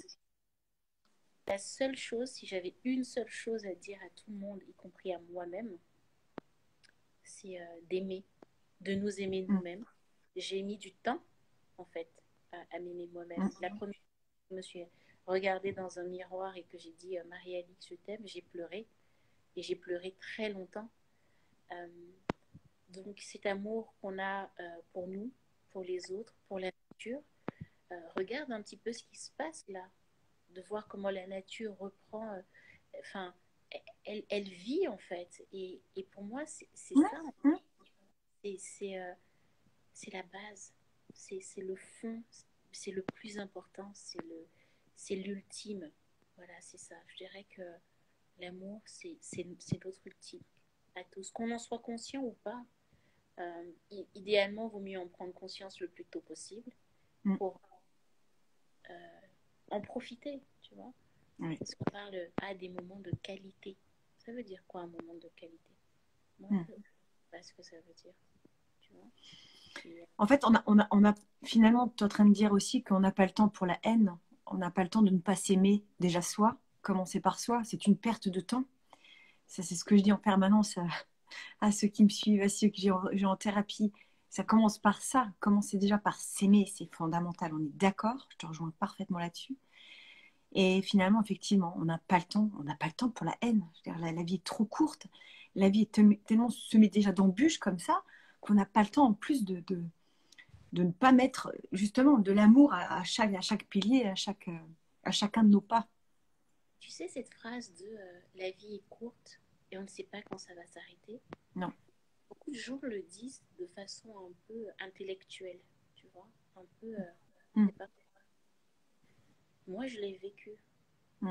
la seule chose, si j'avais une seule chose à dire à tout le monde, y compris à moi-même, c'est d'aimer, de nous aimer nous-mêmes. J'ai mis du temps, en fait, à m'aimer moi-même. La première fois que je me suis regardée dans un miroir et que j'ai dit Marie-Alix, je t'aime, j'ai pleuré. Et j'ai pleuré très longtemps. Donc cet amour qu'on a pour nous, pour les autres, pour la nature, regarde un petit peu ce qui se passe là, de voir comment la nature reprend, enfin, elle vit en fait. Et pour moi, c'est ça, c'est la base, c'est le fond, c'est le plus important, c'est l'ultime. Voilà, c'est ça. Je dirais que l'amour, c'est notre ultime à tous. Qu'on en soit conscient ou pas, idéalement, il vaut mieux en prendre conscience le plus tôt possible pour en profiter, tu vois. Oui. Parce qu'on parle des moments de qualité. Ça veut dire quoi un moment de qualité? Moi, je ne sais pas ce que ça veut dire, tu vois. En fait, finalement, tu es en train de dire aussi qu'on n'a pas le temps pour la haine. On n'a pas le temps de ne pas s'aimer déjà soi. Commencer par soi, c'est une perte de temps. Ça, c'est ce que je dis en permanence à ceux qui me suivent, à ceux que j'ai en thérapie. Ça commence par ça. Commencer déjà par s'aimer, c'est fondamental. On est d'accord, je te rejoins parfaitement là-dessus. Et finalement, effectivement, on n'a pas le temps. On n'a pas le temps pour la haine. Je veux dire, la vie est trop courte. La vie est tellement semée déjà d'embûches comme ça qu'on n'a pas le temps en plus de ne pas mettre justement de l'amour à chaque pilier, à chacun de nos pas. Tu sais cette phrase de la vie est courte et on ne sait pas quand ça va s'arrêter? Non. Beaucoup de gens le disent de façon un peu intellectuelle, tu vois, un peu, c'est pas pourquoi. Moi, je l'ai vécu.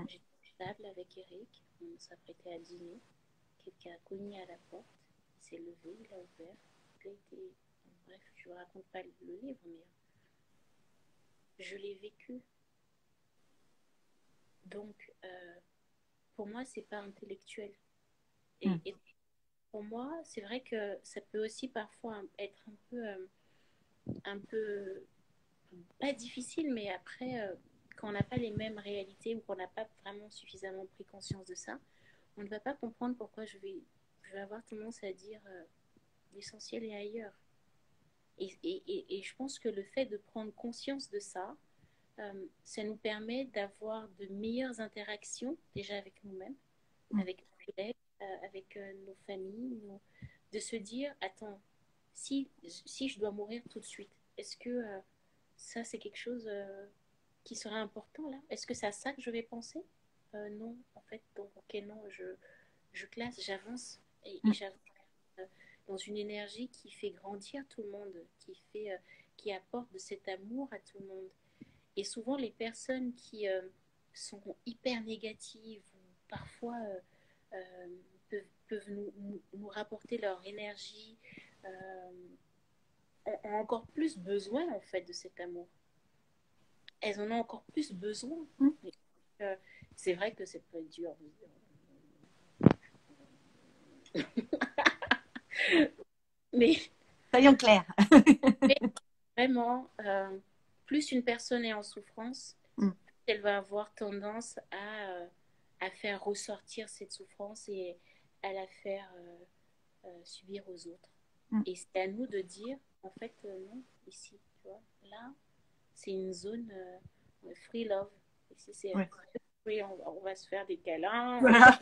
J'étais à table avec Eric, on s'apprêtait à dîner. Quelqu'un a cogné à la porte, il s'est levé, il a ouvert, il a été... Bref, je ne raconte pas le livre, mais je l'ai vécu. Donc, pour moi, c'est pas intellectuel. Et pour moi, c'est vrai que ça peut aussi parfois être un peu pas difficile, mais après, quand on n'a pas les mêmes réalités ou qu'on n'a pas vraiment suffisamment pris conscience de ça, on ne va pas comprendre pourquoi je vais avoir tendance à dire l'essentiel est ailleurs. Et je pense que le fait de prendre conscience de ça, ça nous permet d'avoir de meilleures interactions déjà avec nous-mêmes, avec nos collègues, avec nos familles, de se dire, attends, si je dois mourir tout de suite, est-ce que ça, c'est quelque chose qui serait important là? Est-ce que c'est à ça que je vais penser? Non, en fait, donc, ok, non, je classe, j'avance et Mm. j'avance dans une énergie qui fait grandir tout le monde, qui apporte de cet amour à tout le monde. Et souvent, les personnes qui sont hyper négatives ou parfois peuvent nous rapporter leur énergie, ont encore plus besoin en fait de cet amour. Elles en ont encore plus besoin. Mm. Euh, c'est vrai que c'est pas dur. Mais, Soyons clairs. mais vraiment, plus une personne est en souffrance, Mm. plus elle va avoir tendance à faire ressortir cette souffrance et à la faire subir aux autres. Mm. Et c'est à nous de dire, en fait, non, ici, tu vois, là, c'est une zone free love. Ici, c'est Ouais. free, on va se faire des câlins. Voilà.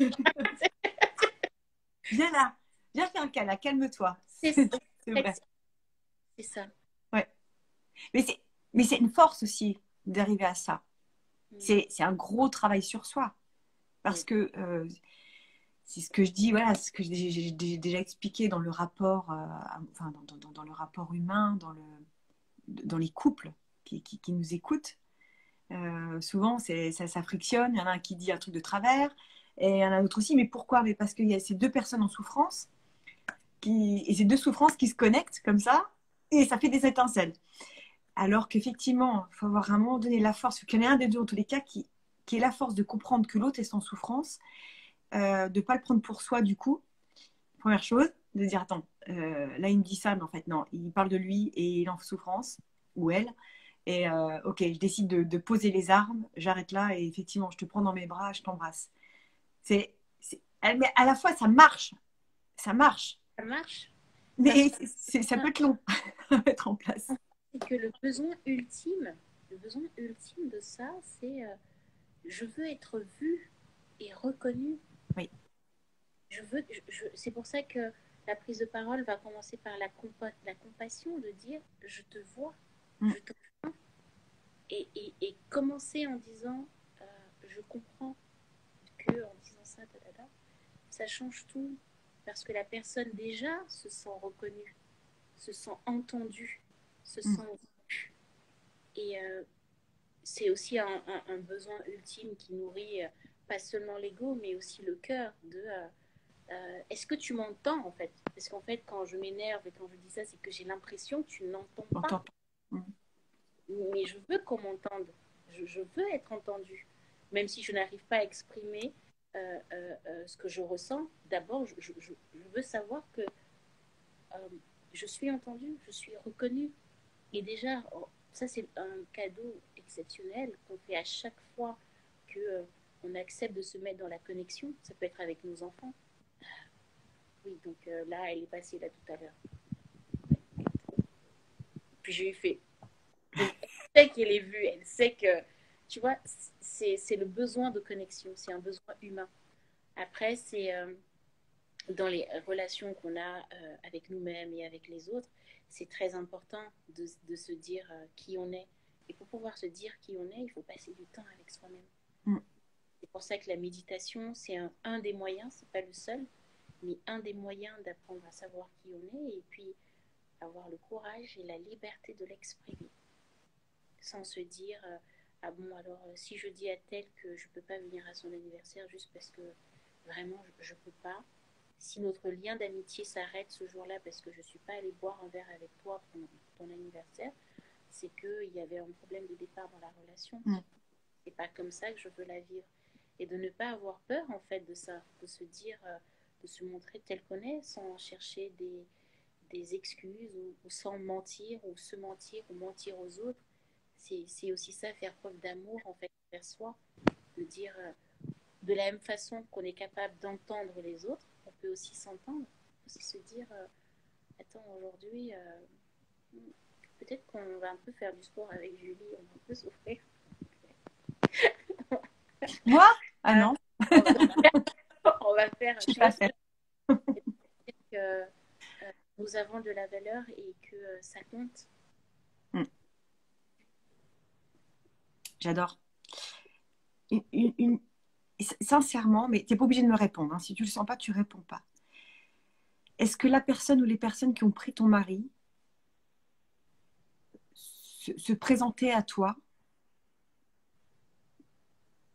Viens là. Viens faire un câlin. Calme-toi. C'est C'est ça. vrai. C'est ça. Ouais. Mais c'est une force aussi d'arriver à ça. Mm. C'est un gros travail sur soi. Parce Oui. que c'est ce que je dis, voilà, ce que j'ai déjà expliqué dans le rapport, enfin, dans le rapport humain, dans les couples qui nous écoutent. Souvent, ça frictionne. Il y en a un qui dit un truc de travers et il y en a un autre aussi. Mais pourquoi? Mais parce qu'il y a ces deux personnes en souffrance et ces deux souffrances qui se connectent comme ça et ça fait des étincelles. Alors qu'effectivement, il faut avoir à un moment donné la force, qu'il y en ait un des deux en tous les cas qui ait la force de comprendre que l'autre est en souffrance, de ne pas le prendre pour soi du coup. Première chose, de dire attends, là il me dit ça, mais en fait non, il parle de lui et il est en souffrance, ou elle. Et ok, je décide de poser les armes, j'arrête là et effectivement, je te prends dans mes bras, je t'embrasse. Mais à la fois, ça marche, Ça marche parce mais que ça peut être long à mettre en place. c'est que le besoin ultime de ça, c'est je veux être vue et reconnue. Oui. C'est pour ça que la prise de parole va commencer par la compassion, de dire je te vois, Mm. je te vois, et commencer en disant je comprends que en disant ça, ça change tout parce que la personne déjà se sent reconnue, se sent entendue, se Mm. sent vue. Et c'est aussi un besoin ultime qui nourrit pas seulement l'ego, mais aussi le cœur de est-ce que tu m'entends en fait? Parce qu'en fait, quand je m'énerve et quand je dis ça, c'est que j'ai l'impression que tu n'entends On pas. t'entend. Mm. Mais je veux qu'on m'entende. Je veux être entendue. Même si je n'arrive pas à exprimer ce que je ressens, d'abord, je veux savoir que je suis entendue, je suis reconnue. Et déjà, ça, c'est un cadeau exceptionnel qu'on fait à chaque fois que on accepte de se mettre dans la connexion. Ça peut être avec nos enfants. Oui, donc là, elle est passée là tout à l'heure. Puis j'ai eu fait. Donc, elle sait qu'elle est vue, elle sait que, tu vois, c'est le besoin de connexion, c'est un besoin humain. Après, c'est dans les relations qu'on a avec nous-mêmes et avec les autres, c'est très important de se dire qui on est. Et pour pouvoir se dire qui on est, il faut passer du temps avec soi-même. Mm. C'est pour ça que la méditation, c'est un des moyens, c'est pas le seul, mais un des moyens d'apprendre à savoir qui on est et puis avoir le courage et la liberté de l'exprimer. Sans se dire ah bon alors si je dis à tel que je peux pas venir à son anniversaire juste parce que vraiment je peux pas, si notre lien d'amitié s'arrête ce jour-là parce que je suis pas allée boire un verre avec toi pour ton anniversaire, c'est qu'il y avait un problème de départ dans la relation. Mm. C'est pas comme ça que je veux la vivre. Et de ne pas avoir peur en fait de ça, de se dire de se montrer tel qu'on est sans chercher des excuses ou sans mentir ou se mentir ou mentir aux autres. C'est aussi ça, faire preuve d'amour en fait vers soi, de dire de la même façon qu'on est capable d'entendre les autres, on peut aussi s'entendre, on peut aussi se dire attends aujourd'hui peut-être qu'on va un peu faire du sport avec Julie, on va un peu souffrir. Moi? Ah non, On va faire je suis pas chose faite. que nous avons de la valeur et que ça compte. J'adore. Une, une- une- Sincèrement, mais tu n'es pas obligé de me répondre, hein. Si tu ne le sens pas, tu ne réponds pas. Est-ce que la personne ou les personnes qui ont pris ton mari se présentaient à toi,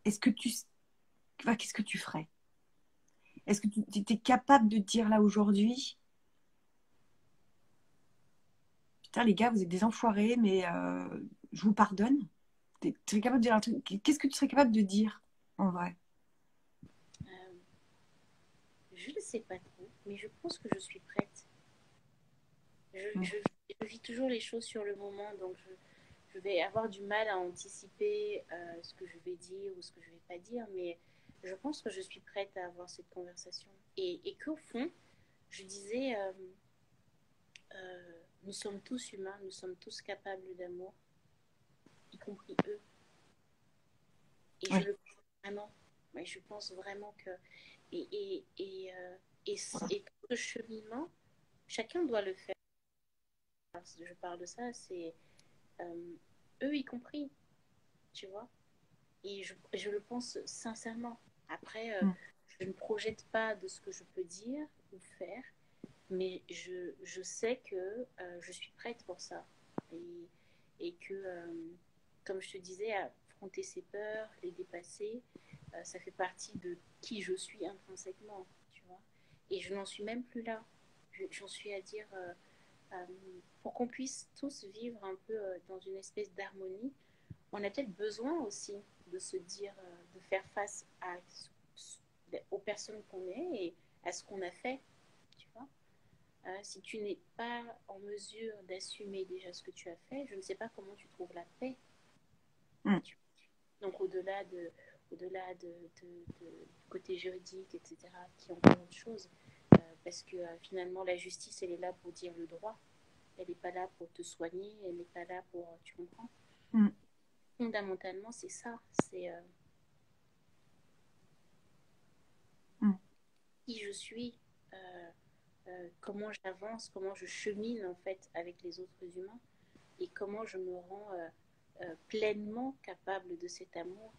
est-ce que tu, enfin, qu'est-ce que tu ferais? Est-ce que tu es capable de dire là aujourd'hui, putain les gars, vous êtes des enfoirés, mais je vous pardonne? Tu es capable de dire un truc? Qu'est-ce que tu serais capable de dire en vrai? Euh, je ne sais pas trop, mais je pense que je suis prête. Je, Mm. je, je vis toujours les choses sur le moment, donc je vais avoir du mal à anticiper ce que je vais dire ou ce que je ne vais pas dire, mais je pense que je suis prête à avoir cette conversation. Et qu'au fond, je disais, nous sommes tous humains, nous sommes tous capables d'amour, y compris eux. Et je Oui. le pense vraiment. Ouais, je pense vraiment que... Et, et, et, euh, et tout ce cheminement, chacun doit le faire. Je parle de ça, c'est eux y compris, tu vois. Et je le pense sincèrement. Après, Mm. je ne projette pas de ce que je peux dire ou faire, mais je sais que je suis prête pour ça. Et que, comme je te disais, affronter ses peurs, les dépasser, ça fait partie de qui je suis intrinsèquement, tu vois. Et je n'en suis même plus là. J'en suis à dire, euh, pour qu'on puisse tous vivre un peu dans une espèce d'harmonie, on a peut-être besoin aussi de se dire, de faire face aux personnes qu'on est et à ce qu'on a fait, tu vois. Si tu n'es pas en mesure d'assumer déjà ce que tu as fait, je ne sais pas comment tu trouves la paix. Mm. Donc au-delà du côté juridique, etc., qui est encore autre chose, parce que finalement la justice, elle est là pour dire le droit, elle n'est pas là pour te soigner, elle n'est pas là pour... Tu comprends? Mm. Fondamentalement, c'est ça, c'est Mm. qui je suis, euh, comment j'avance, comment je chemine en fait avec les autres humains et comment je me rends pleinement capable de cet amour,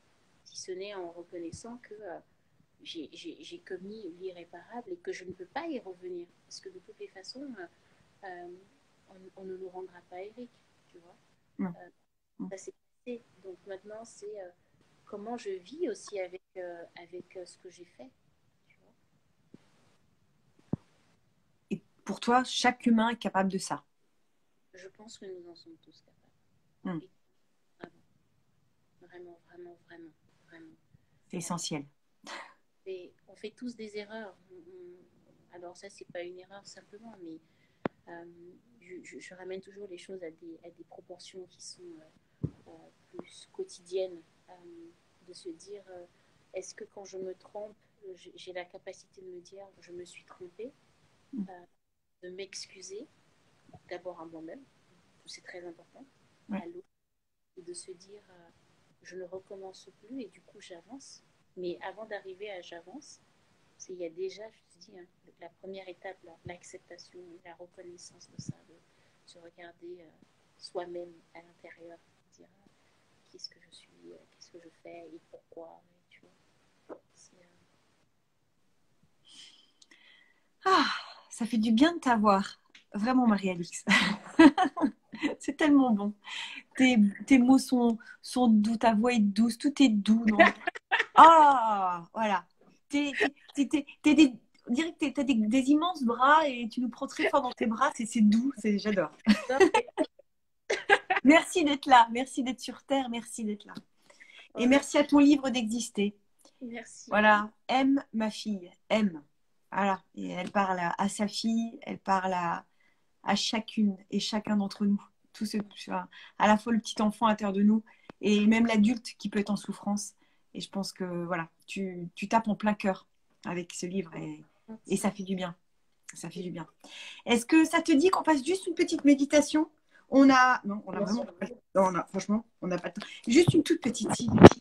si ce n'est en reconnaissant que j'ai commis l'irréparable et que je ne peux pas y revenir. Parce que de toutes les façons, on ne nous rendra pas Eric, tu vois. Mm. Euh, Mm. Ça s'est passé. Donc maintenant, c'est comment je vis aussi avec ce que j'ai fait, tu vois. Et pour toi, chaque humain est capable de ça. Je pense que nous en sommes tous capables. Mm. Et vraiment, vraiment, vraiment, vraiment. C'est essentiel. On fait tous des erreurs. Alors ça, c'est pas une erreur simplement, mais euh, je ramène toujours les choses à des proportions qui sont plus quotidiennes. De se dire, est-ce que quand je me trompe, j'ai la capacité de me dire, je me suis trompée, Mm. de m'excuser, d'abord à moi-même, c'est très important, Ouais. à l'autre, et de se dire, je ne recommence plus et du coup j'avance. Mais avant d'arriver à j'avance, il y a déjà, je te dis, hein, la première étape, l'acceptation, la reconnaissance de ça, de se regarder soi-même à l'intérieur, dire qu'est-ce que je suis, qu'est-ce que je fais et pourquoi. Et tu vois, Ah, ça fait du bien de t'avoir. Vraiment, Marie-Alix. C'est tellement bon. Tes mots sont doux, ta voix est douce, tout est doux. Non. Ah, voilà. On dirait que tu as des immenses bras et tu nous prends très fort dans tes bras. C'est doux, j'adore. Merci d'être là, merci d'être sur Terre, merci d'être là. Et merci à ton livre d'exister. Merci. Voilà, aime ma fille, aime. Voilà, et elle parle à sa fille, elle parle à chacune et chacun d'entre nous. Tout ce, à la fois le petit enfant à l'intérieur de nous et même l'adulte qui peut être en souffrance. Et je pense que voilà, tu tapes en plein cœur avec ce livre et ça fait du bien. Ça fait du bien. Est-ce que ça te dit qu'on fasse juste une petite méditation? Non, on a vraiment pas le temps. Franchement, on n'a pas le temps. Juste une toute petite.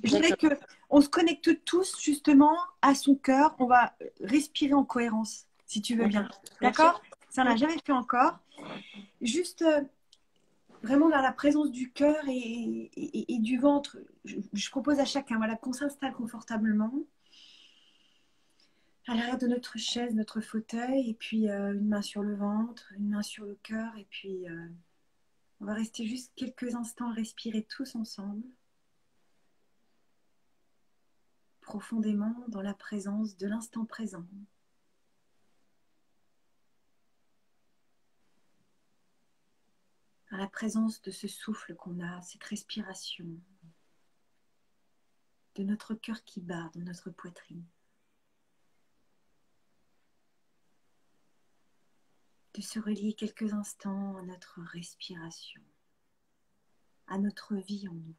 Je voudrais qu'on se connecte tous justement à son cœur. On va respirer en cohérence, si tu veux bien. D'accord? Ça, on n'a jamais fait encore. Juste vraiment dans la présence du cœur et du ventre. Je propose à chacun, voilà, qu'on s'installe confortablement à l'arrière de notre chaise, notre fauteuil, et puis une main sur le ventre, une main sur le cœur, et puis on va rester juste quelques instants à respirer tous ensemble, profondément dans la présence de l'instant présent. Dans la présence de ce souffle qu'on a, cette respiration, de notre cœur qui bat dans notre poitrine. De se relier quelques instants à notre respiration, à notre vie en nous.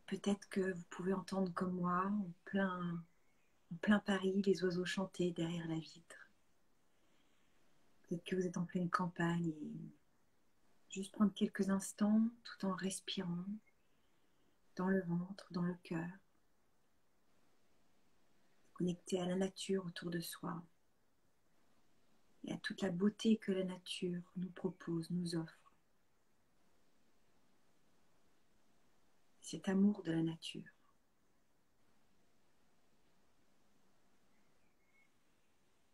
Peut-être que vous pouvez entendre comme moi, en plein Paris, les oiseaux chanter derrière la vitre. Peut-être que vous êtes en pleine campagne et juste prendre quelques instants tout en respirant dans le ventre, dans le cœur. Connecté à la nature autour de soi et à toute la beauté que la nature nous propose, nous offre. Cet amour de la nature.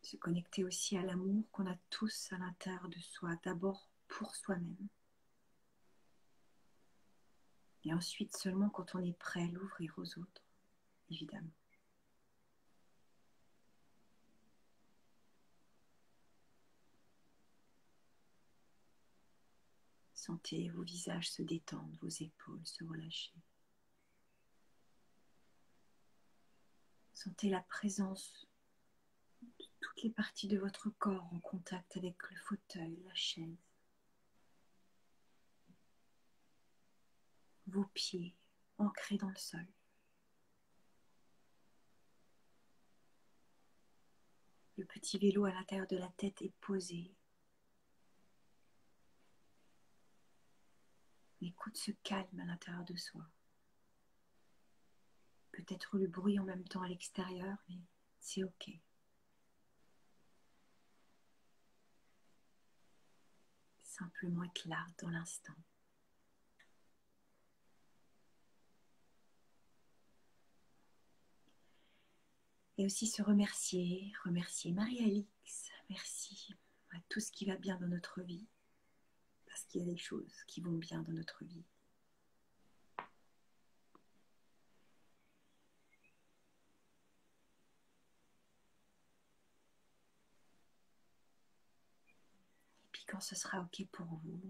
Se connecter aussi à l'amour qu'on a tous à l'intérieur de soi, d'abord pour soi-même. Et ensuite, seulement quand on est prêt, l'ouvrir aux autres, évidemment. Sentez vos visages se détendre, vos épaules se relâcher. Sentez la présence de toutes les parties de votre corps en contact avec le fauteuil, la chaise. Vos pieds ancrés dans le sol. Le petit vélo à l'intérieur de la tête est posé. L'écoute se calme à l'intérieur de soi. Peut-être le bruit en même temps à l'extérieur, mais c'est ok. Simplement être là dans l'instant. Et aussi se remercier Marie-Alix, merci à tout ce qui va bien dans notre vie, parce qu'il y a des choses qui vont bien dans notre vie. Et puis quand ce sera ok pour vous,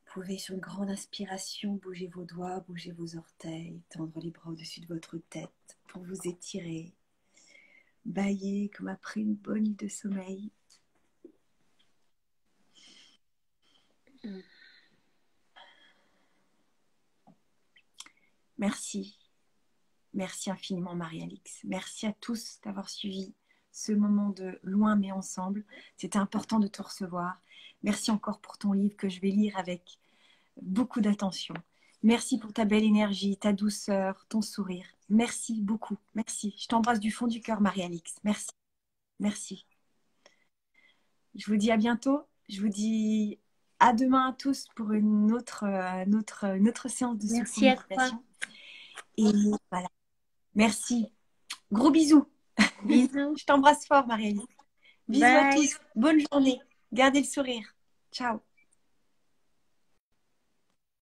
vous pouvez sur une grande inspiration bouger vos doigts, bouger vos orteils, tendre les bras au-dessus de votre tête pour vous étirer, bâiller comme après une bonne nuit de sommeil. Merci. Merci infiniment Marie-Alix. Merci à tous d'avoir suivi ce moment de loin mais ensemble. C'était important de te recevoir. Merci encore pour ton livre que je vais lire avec beaucoup d'attention. Merci pour ta belle énergie, ta douceur, ton sourire. Merci beaucoup. Merci. Je t'embrasse du fond du cœur Marie-Alix. Merci. Merci. Je vous dis à bientôt. Je vous dis à demain à tous pour une autre séance de Merci à toi. Et voilà. Merci. Gros bisous. Bisous. Je t'embrasse fort, Marie-Alice. Bisous à Bye. tous. Bonne journée. Gardez le sourire. Ciao.